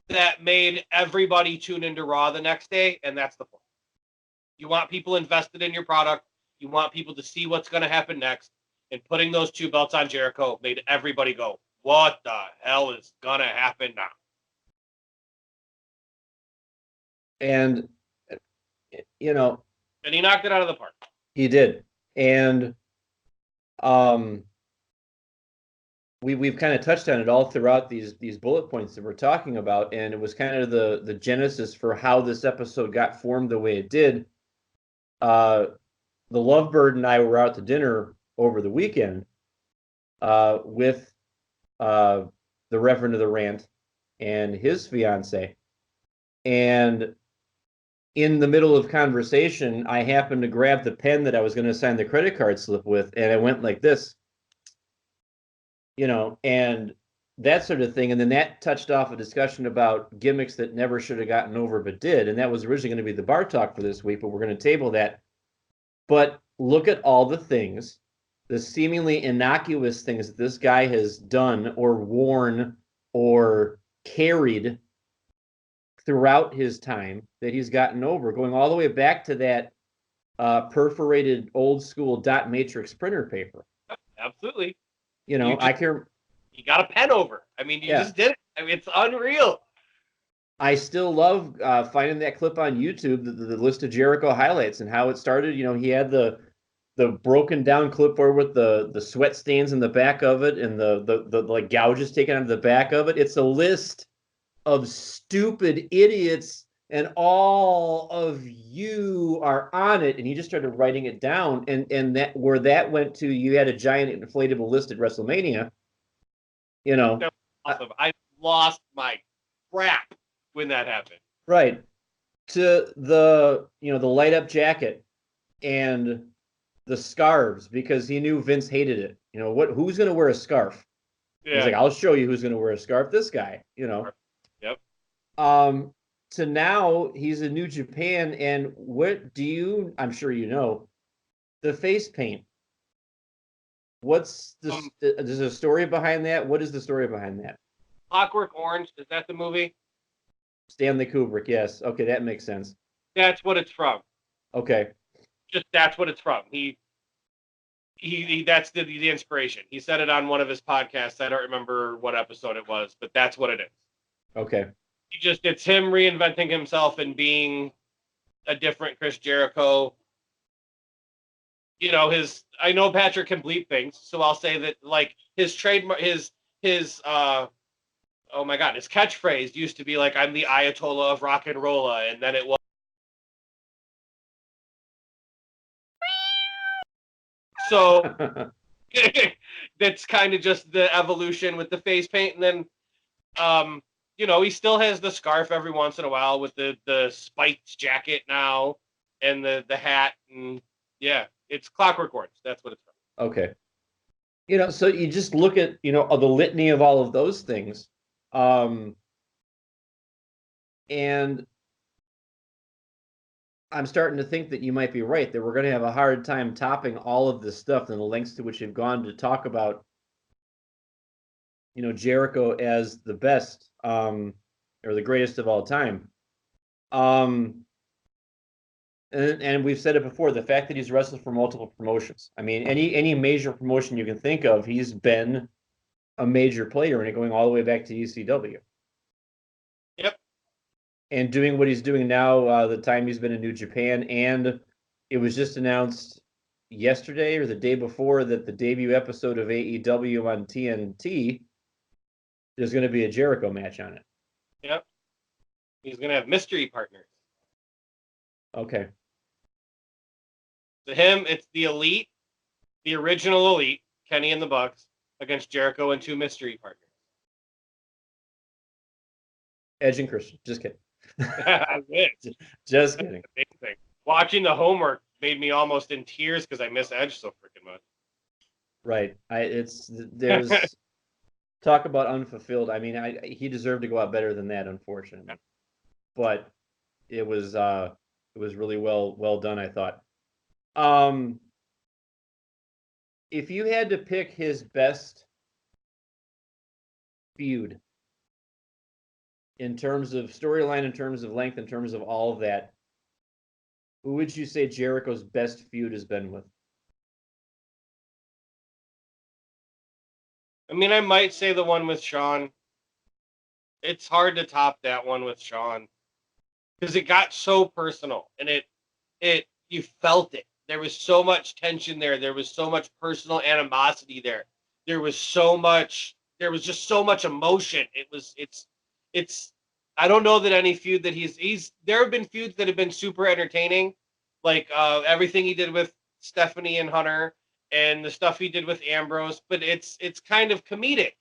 that made everybody tune into Raw the next day, and that's the point. You want people invested in your product. You want people to see what's going to happen next. And putting those two belts on Jericho made everybody go, what the hell is going to happen now? And, and he knocked it out of the park. He did. And we've kind of touched on it all throughout these bullet points that we're talking about, and it was kind of the genesis for how this episode got formed the way it did. The Lovebird and I were out to dinner over the weekend with the Reverend of the Rant and his fiance, and in the middle of conversation, I happened to grab the pen that I was going to sign the credit card slip with, and I went like this, and that sort of thing. And then that touched off a discussion about gimmicks that never should have gotten over but did. And that was originally going to be the bar talk for this week, but we're going to table that. But look at all the things, the seemingly innocuous things that this guy has done or worn or carried throughout his time that he's gotten over, going all the way back to that perforated old school dot matrix printer paper. Absolutely. You know, I can. You got a pen over. I mean, you just did it. I mean, it's unreal. I still love finding that clip on YouTube, the list of Jericho highlights and how it started. You know, he had the broken down clipboard with the sweat stains in the back of it and the like gouges taken out of the back of it. It's a list of stupid idiots, and all of you are on it. And he just started writing it down, and that where that went to, you had a giant inflatable list at WrestleMania. You know, awesome. I lost my crap when that happened. Right. To the the light up jacket and the scarves, because he knew Vince hated it. You know, who's gonna wear a scarf? Yeah. He's like, I'll show you who's gonna wear a scarf. This guy, you know. Yep. To now he's in New Japan, and what do you, I'm sure you know, the face paint. What's the there's a story behind that? What is the story behind that? Clockwork Orange, is that the movie? Stanley Kubrick, yes. Okay, that makes sense. That's what it's from. Okay. Just that's what it's from. He that's the inspiration. He said it on one of his podcasts. I don't remember what episode it was, but that's what it is. Okay. It's him reinventing himself and being a different Chris Jericho. You know, I know Patrick can bleep things, so I'll say that, like, his trademark, his oh my God, his catchphrase used to be like, I'm the Ayatollah of rock and roll, and then it was. So that's kind of just the evolution with the face paint. And then, he still has the scarf every once in a while with the spiked jacket now and the hat. And yeah, it's Clockwork Orange. That's what it's from. Okay. So you just look at, the litany of all of those things. And I'm starting to think that you might be right, that we're going to have a hard time topping all of this stuff and the lengths to which you've gone to talk about, Jericho as the best, or the greatest of all time. And we've said it before, the fact that he's wrestled for multiple promotions. I mean, any major promotion you can think of, he's been a major player in it, going all the way back to ECW. Yep. And doing what he's doing now, the time he's been in New Japan. And it was just announced yesterday or the day before that the debut episode of AEW on TNT, there's going to be a Jericho match on it. Yep. He's going to have mystery partners. Okay. To him, it's the Elite, the original Elite, Kenny and the Bucks, against Jericho and two mystery partners. Edge and Christian. Just kidding. Just kidding. Amazing. Watching the homework made me almost in tears because I miss Edge so freaking much. Right. There's talk about unfulfilled. I mean, he deserved to go out better than that, unfortunately. But it was really well done, I thought. If you had to pick his best feud in terms of storyline, in terms of length, in terms of all of that, who would you say Jericho's best feud has been with? I mean, I might say the one with Shawn. It's hard to top that one with Shawn because it got so personal, and you felt it. There was so much tension there. There was so much personal animosity there. There was just so much emotion. It's I don't know that any feud that there have been feuds that have been super entertaining, like everything he did with Stephanie and Hunter and the stuff he did with Ambrose, but it's kind of comedic.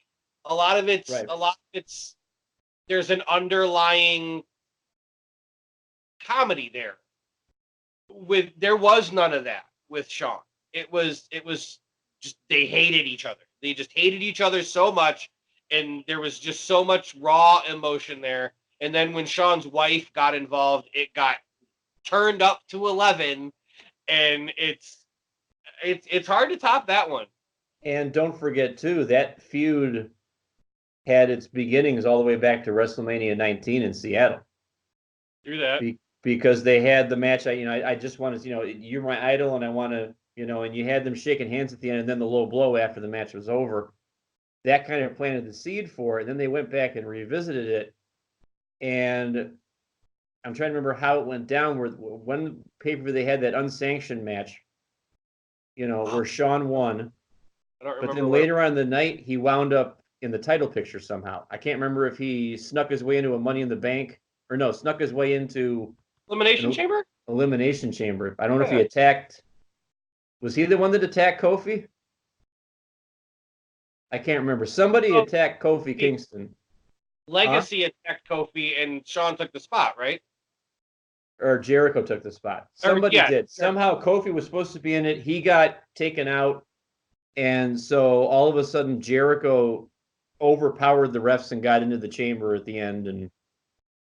A lot of it's there's an underlying comedy there. There was none of that with Shawn. It was just they hated each other. They just hated each other so much, and there was just so much raw emotion there. And then when Shawn's wife got involved, it got turned up to 11, and it's hard to top that one. And don't forget too, that feud had its beginnings all the way back to WrestleMania 19 in Seattle. Do that. Because they had the match. I just wanted, you're my idol, and I want to, and you had them shaking hands at the end, and then the low blow after the match was over. That kind of planted the seed for it. And then they went back and revisited it, and I'm trying to remember how it went down. Where one pay-per-view they had that unsanctioned match, where Shawn won, I don't but remember. then later on in the night he wound up in the title picture somehow. I can't remember if he snuck his way into a Money in the Bank or no, snuck his way into Elimination Chamber. Elimination Chamber. I don't know if he Yeah. attacked. Was he the one that attacked Kofi? I can't remember. Somebody attacked Kofi Kingston. Legacy attacked Kofi, and Shawn took the spot, right? Or Jericho took the spot. Somebody yeah, did. Somehow Kofi was supposed to be in it. He got taken out. And so all of a sudden Jericho overpowered the refs and got into the chamber at the end. And,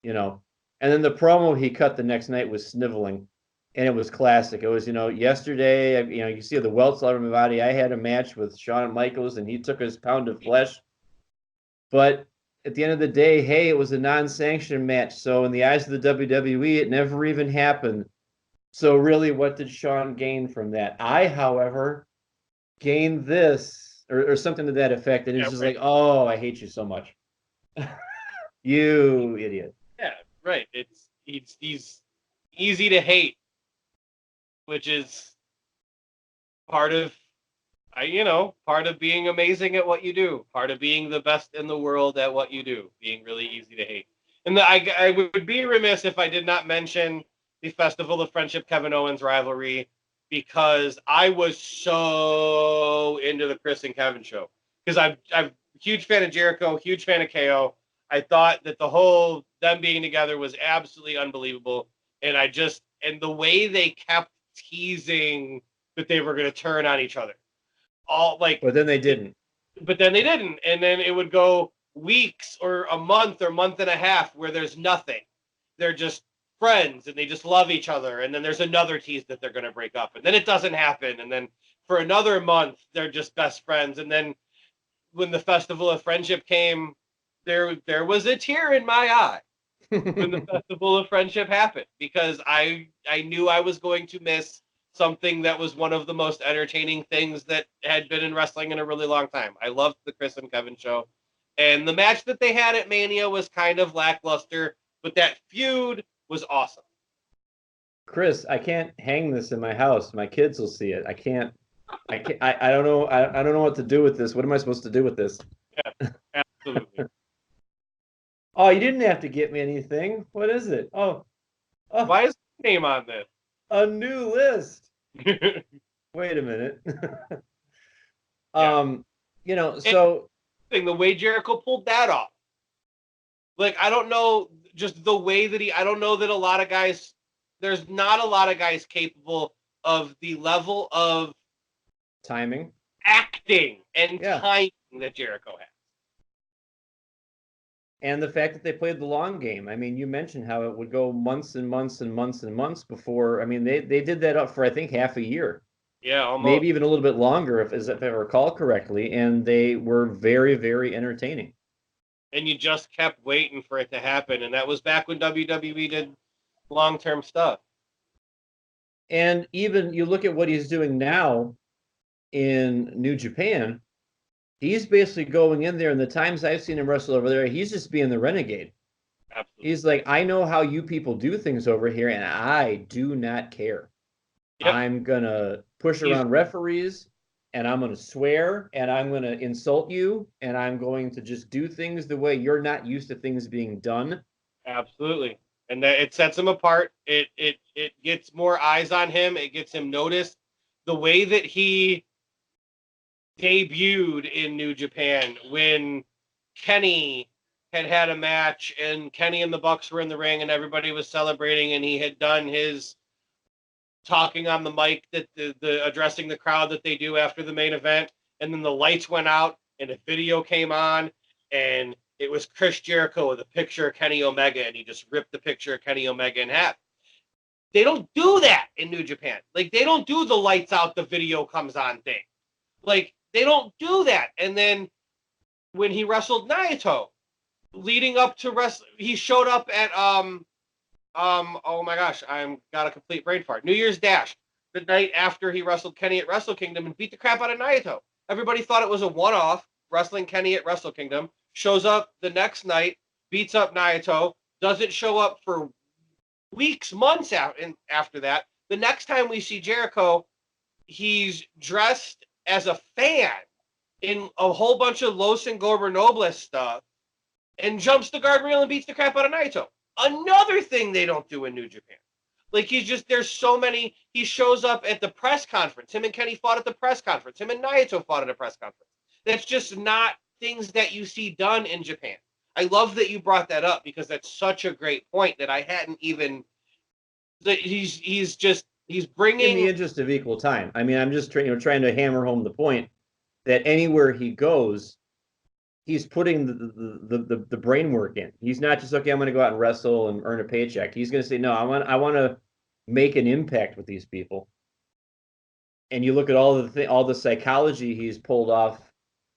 and then the promo he cut the next night was sniveling. And it was classic. It was, yesterday, you see the welts all over my body. I had a match with Shawn Michaels, and he took his pound of flesh. But at the end of the day, hey, it was a non-sanctioned match. So in the eyes of the WWE, it never even happened. So really, what did Shawn gain from that? I, however, gained this or something to that effect. And it's just like, oh, I hate you so much. You idiot. Yeah, right. He's easy to hate, which is part of being amazing at what you do, part of being the best in the world at what you do, being really easy to hate. And I would be remiss if I did not mention the Festival of Friendship Kevin Owens rivalry, because I was so into the Chris and Kevin show. Because I'm a huge fan of Jericho, huge fan of KO. I thought that the whole them being together was absolutely unbelievable. And the way they kept teasing that they were going to turn on each other. But then they didn't. And then it would go weeks or a month or month and a half where there's nothing. They're just friends and they just love each other. And then there's another tease that they're going to break up, and then it doesn't happen. And then for another month, they're just best friends. And then when the Festival of Friendship came, there was a tear in my eye when the Festival of Friendship happened, because I knew I was going to miss something that was one of the most entertaining things that had been in wrestling in a really long time. I loved the Chris and Kevin show. And the match that they had at Mania was kind of lackluster, but that feud was awesome. Chris, I can't hang this in my house. My kids will see it. I can't. I don't know. I don't know what to do with this. What am I supposed to do with this? Yeah, absolutely. Oh, you didn't have to get me anything. What is it? Oh. Why is the name on this? A new list. Wait a minute. So the way Jericho pulled that off. Like, I don't know, just the way that I don't know that a lot of guys, there's not a lot of guys capable of the level of timing, acting, and timing that Jericho has. And the fact that they played the long game. I mean, you mentioned how it would go months and months and months and months before. I mean, they did that up for, I think, half a year. Yeah, almost. Maybe even a little bit longer, if I recall correctly. And they were very, very entertaining. And you just kept waiting for it to happen. And that was back when WWE did long-term stuff. And even you look at what he's doing now in New Japan, he's basically going in there, and the times I've seen him wrestle over there, he's just being the renegade. Absolutely. He's like, I know how you people do things over here, and I do not care. Yep. I'm going to push around referees, and I'm going to swear, and I'm going to insult you, and I'm going to just do things the way you're not used to things being done. Absolutely. And that it sets him apart. It gets more eyes on him. It gets him noticed. The way that he debuted in New Japan when Kenny had a match, and Kenny and the Bucks were in the ring, and everybody was celebrating, and he had done his talking on the mic, that the addressing the crowd that they do after the main event, and then the lights went out and a video came on, and it was Chris Jericho with a picture of Kenny Omega, and he just ripped the picture of Kenny Omega in half. They don't do that in New Japan. Like, they don't do the lights out, the video comes on thing. Like, they don't do that. And then when he wrestled Naito, leading up to he showed up at oh my gosh, I'm got a complete brain fart. New Year's Dash, the night after he wrestled Kenny at Wrestle Kingdom and beat the crap out of Naito. Everybody thought it was a one-off, wrestling Kenny at Wrestle Kingdom. Shows up the next night, beats up Naito, doesn't show up for weeks, months after that. The next time we see Jericho, he's dressed as a fan in a whole bunch of Los Ingobernables stuff and jumps the guardrail and beats the crap out of Naito. Another thing they don't do in New Japan. Like, there's so many. He shows up at the press conference. Him and Kenny fought at the press conference. Him and Naito fought at a press conference. That's just not things that you see done in Japan. I love that you brought that up because that's such a great point that I hadn't even. He's bringing. In the interest of equal time. I mean, I'm just trying to hammer home the point that anywhere he goes, he's putting the brain work in. He's not just, okay, I'm going to go out and wrestle and earn a paycheck. He's going to say, no, I want to make an impact with these people. And you look at all the psychology he's pulled off,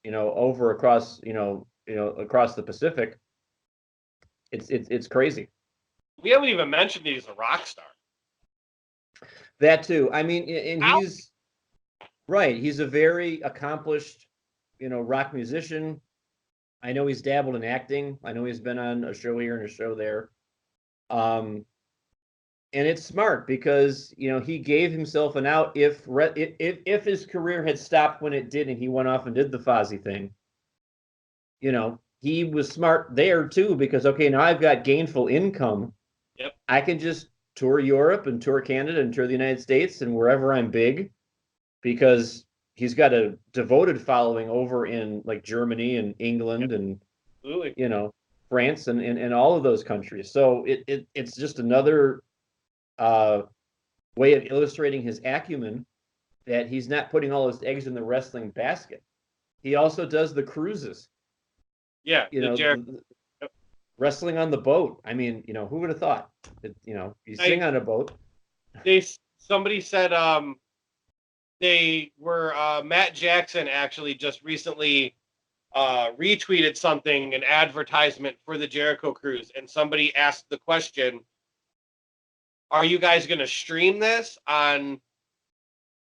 over across the Pacific. It's crazy. We haven't even mentioned he's a rock star. That too. I mean, and he's right. He's a very accomplished, rock musician. I know he's dabbled in acting. I know he's been on a show here and a show there. And it's smart because, he gave himself an out if his career had stopped when it did and he went off and did the Fozzy thing. He was smart there too because, okay, now I've got gainful income. Yep. I can just tour Europe and tour Canada and tour the United States and wherever I'm big because he's got a devoted following over in like Germany and England and France and all of those countries. So it's just another way of illustrating his acumen that he's not putting all his eggs in the wrestling basket. He also does the cruises. Yeah, wrestling on the boat. I mean, who would have thought that, you sing on a boat. Somebody said they were Matt Jackson actually just recently retweeted something, an advertisement for the Jericho Cruise, and somebody asked the question, are you guys going to stream this on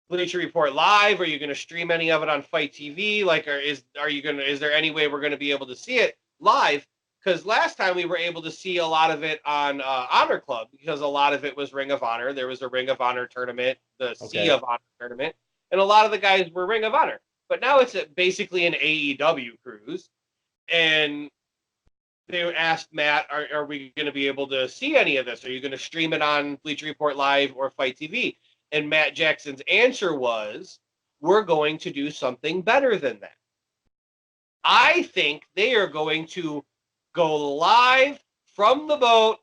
Bleacher Report Live? Are you going to stream any of it on Fight TV? Like, is there any way we're going to be able to see it live? Because last time we were able to see a lot of it on Honor Club because a lot of it was Ring of Honor. There was a Ring of Honor tournament, the Sea of Honor tournament, and a lot of the guys were Ring of Honor. But now it's basically an AEW cruise. And they asked Matt, are we going to be able to see any of this? Are you going to stream it on Bleacher Report Live or Fight TV? And Matt Jackson's answer was, we're going to do something better than that. I think they are going to go live from the boat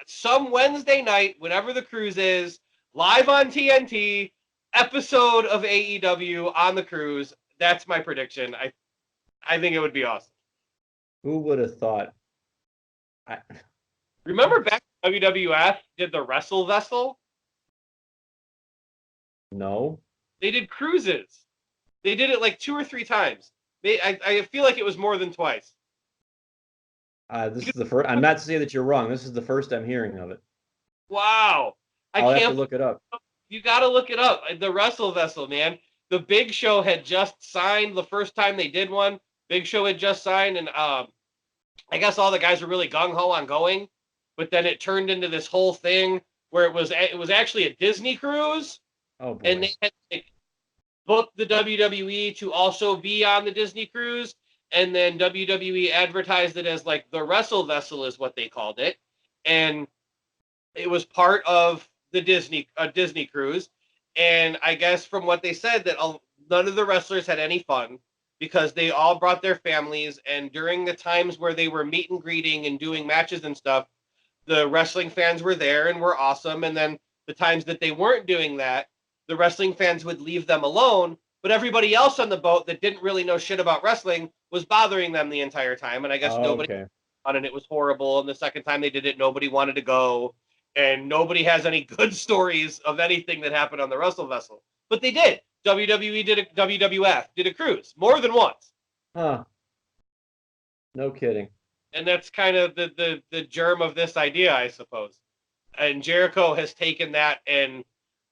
some Wednesday night, whenever the cruise is, live on TNT, episode of AEW on the cruise. That's my prediction. I think it would be awesome. Who would have thought? Remember back when WWF did the Wrestle Vessel? No. They did cruises. They did it like 2 or 3 times. I feel like it was more than twice. This is the first. I'm not saying that you're wrong. This is the first I'm hearing of it. Wow. I'll have to look it up. You got to look it up. The Wrestle Vessel, man. The Big Show had just signed the first time they did one. Big Show had just signed, and I guess all the guys were really gung-ho on going, but then it turned into this whole thing where it was actually a Disney cruise. Oh, boy. And they had to book the WWE to also be on the Disney cruise, and then WWE advertised it as like the Wrestle Vessel is what they called it, and it was part of the Disney cruise. And I guess from what they said that none of the wrestlers had any fun because they all brought their families, and during the times where they were meet and greeting and doing matches and stuff, the wrestling fans were there and were awesome, and then the times that they weren't doing that, the wrestling fans would leave them alone, but everybody else on the boat that didn't really know shit about wrestling was bothering them the entire time. And I guess nobody on, and it was horrible. And the second time they did it, nobody wanted to go, and nobody has any good stories of anything that happened on the Wrestle Vessel. But they did. WWF did a cruise more than once. Huh. No kidding. And that's kind of the germ of this idea, I suppose. And Jericho has taken that and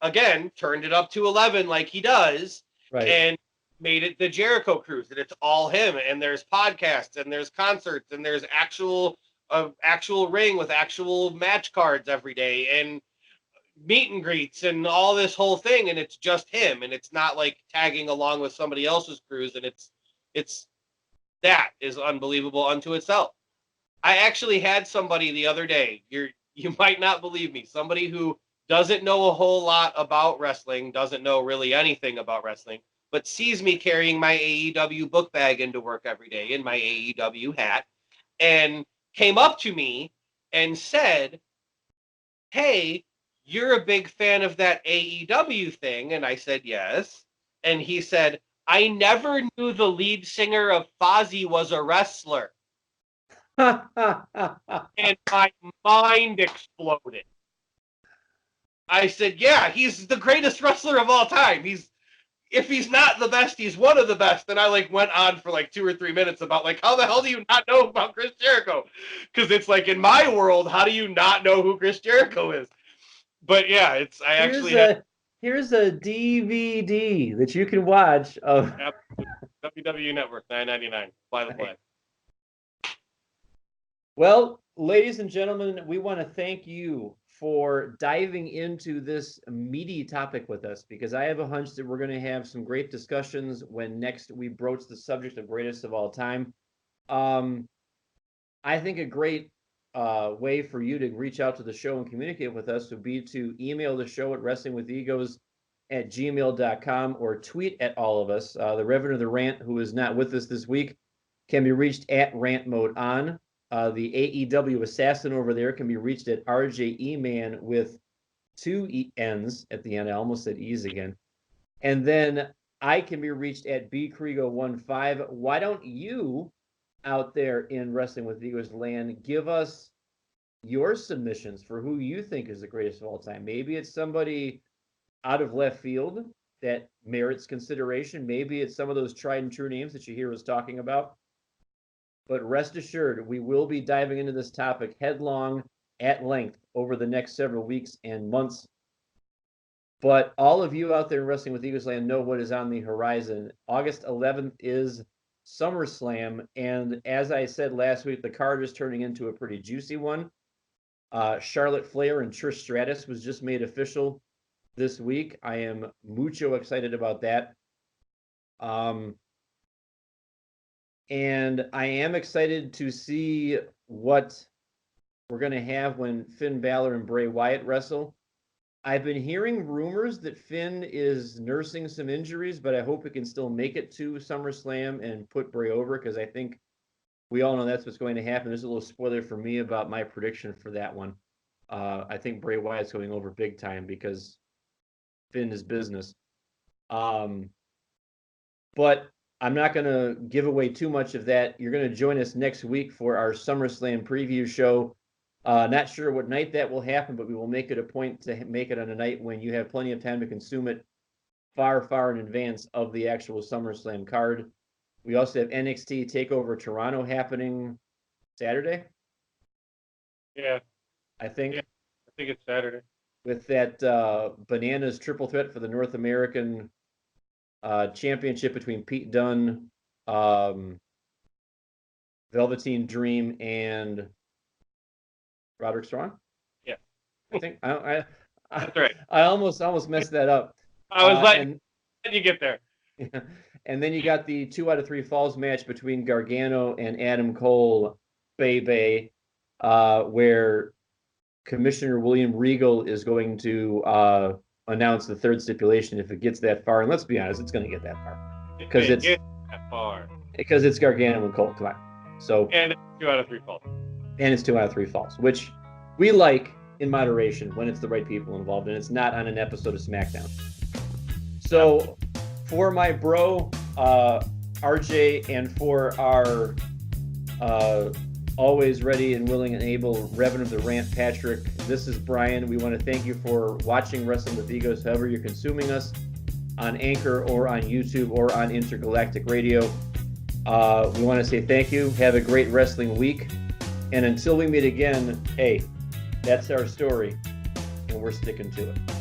again turned it up to 11 like he does, Right. and made it the Jericho Cruise, and it's all him. And there's podcasts, and there's concerts, and there's actual ring with actual match cards every day, and meet and greets, and all this whole thing. And it's just him, and it's not like tagging along with somebody else's cruise. And it's that is unbelievable unto itself. I actually had somebody the other day. You might not believe me. Somebody who doesn't know a whole lot about wrestling, doesn't know really anything about wrestling, but sees me carrying my AEW book bag into work every day in my AEW hat, and came up to me and said, "Hey, you're a big fan of that AEW thing?" And I said, "Yes." And he said, "I never knew the lead singer of Fozzy was a wrestler." And my mind exploded. I said, "Yeah, he's the greatest wrestler of all time. If he's not the best, he's one of the best." And I went on for 2 or 3 minutes about how the hell do you not know about Chris Jericho? Because it's in my world, how do you not know who Chris Jericho is? But yeah, here's a DVD that you can watch of WWE Network, $9.99. Fly the flag. Well, ladies and gentlemen, we want to thank you for diving into this meaty topic with us, because I have a hunch that we're going to have some great discussions when next we broach the subject of greatest of all time. I think a great way for you to reach out to the show and communicate with us would be to email the show at wrestlingwithegos@gmail.com or tweet at all of us. The Reverend of the Rant, who is not with us this week, can be reached at Rant Mode On. The AEW assassin over there can be reached at RJEman with 2 N's at the end. I almost said E's again. And then I can be reached at bkrigo15. Why don't you out there in Wrestling with Egos land give us your submissions for who you think is the greatest of all time? Maybe it's somebody out of left field that merits consideration. Maybe it's some of those tried and true names that you hear us talking about. But rest assured, we will be diving into this topic headlong at length over the next several weeks and months. But all of you out there in Wrestling with Egos land know what is on the horizon. August 11th is SummerSlam. And as I said last week, the card is turning into a pretty juicy one. Charlotte Flair and Trish Stratus was just made official this week. I am mucho excited about that. And I am excited to see what we're going to have when Finn Balor and Bray Wyatt wrestle. I've been hearing rumors that Finn is nursing some injuries, but I hope he can still make it to SummerSlam and put Bray over, because I think we all know that's what's going to happen. There's a little spoiler for me about my prediction for that one. I think Bray Wyatt's going over big time because Finn is business. But I'm not going to give away too much of that. You're going to join us next week for our SummerSlam preview show. Not sure what night that will happen, but we will make it a point to make it on a night when you have plenty of time to consume it far, far in advance of the actual SummerSlam card. We also have NXT TakeOver Toronto happening Saturday. Yeah. I think. Yeah, I think it's Saturday. With that bananas triple threat for the North American championship between Pete Dunne, Velveteen Dream, and Roderick Strong. Yeah, I think I that's right. I almost messed that up. I was letting you get there. And then you got the 2 out of 3 falls match between Gargano and Adam Cole, Bay, where Commissioner William Regal is going to announce the third stipulation if it gets that far. And let's be honest, it's going to get that far because it's Gargano and Cole. Come on. So and it's 2 out of 3 falls. And it's 2 out of 3 falls, which we like in moderation when it's the right people involved and it's not on an episode of SmackDown. So for my bro RJ and for our always ready and willing and able Reverend of the Rant Patrick, this is Brian. We want to thank you for watching Wrestling with Egos, however you're consuming us, on Anchor or on YouTube or on Intergalactic Radio. We want to say thank you. Have a great wrestling week. And until we meet again, hey, that's our story, and we're sticking to it.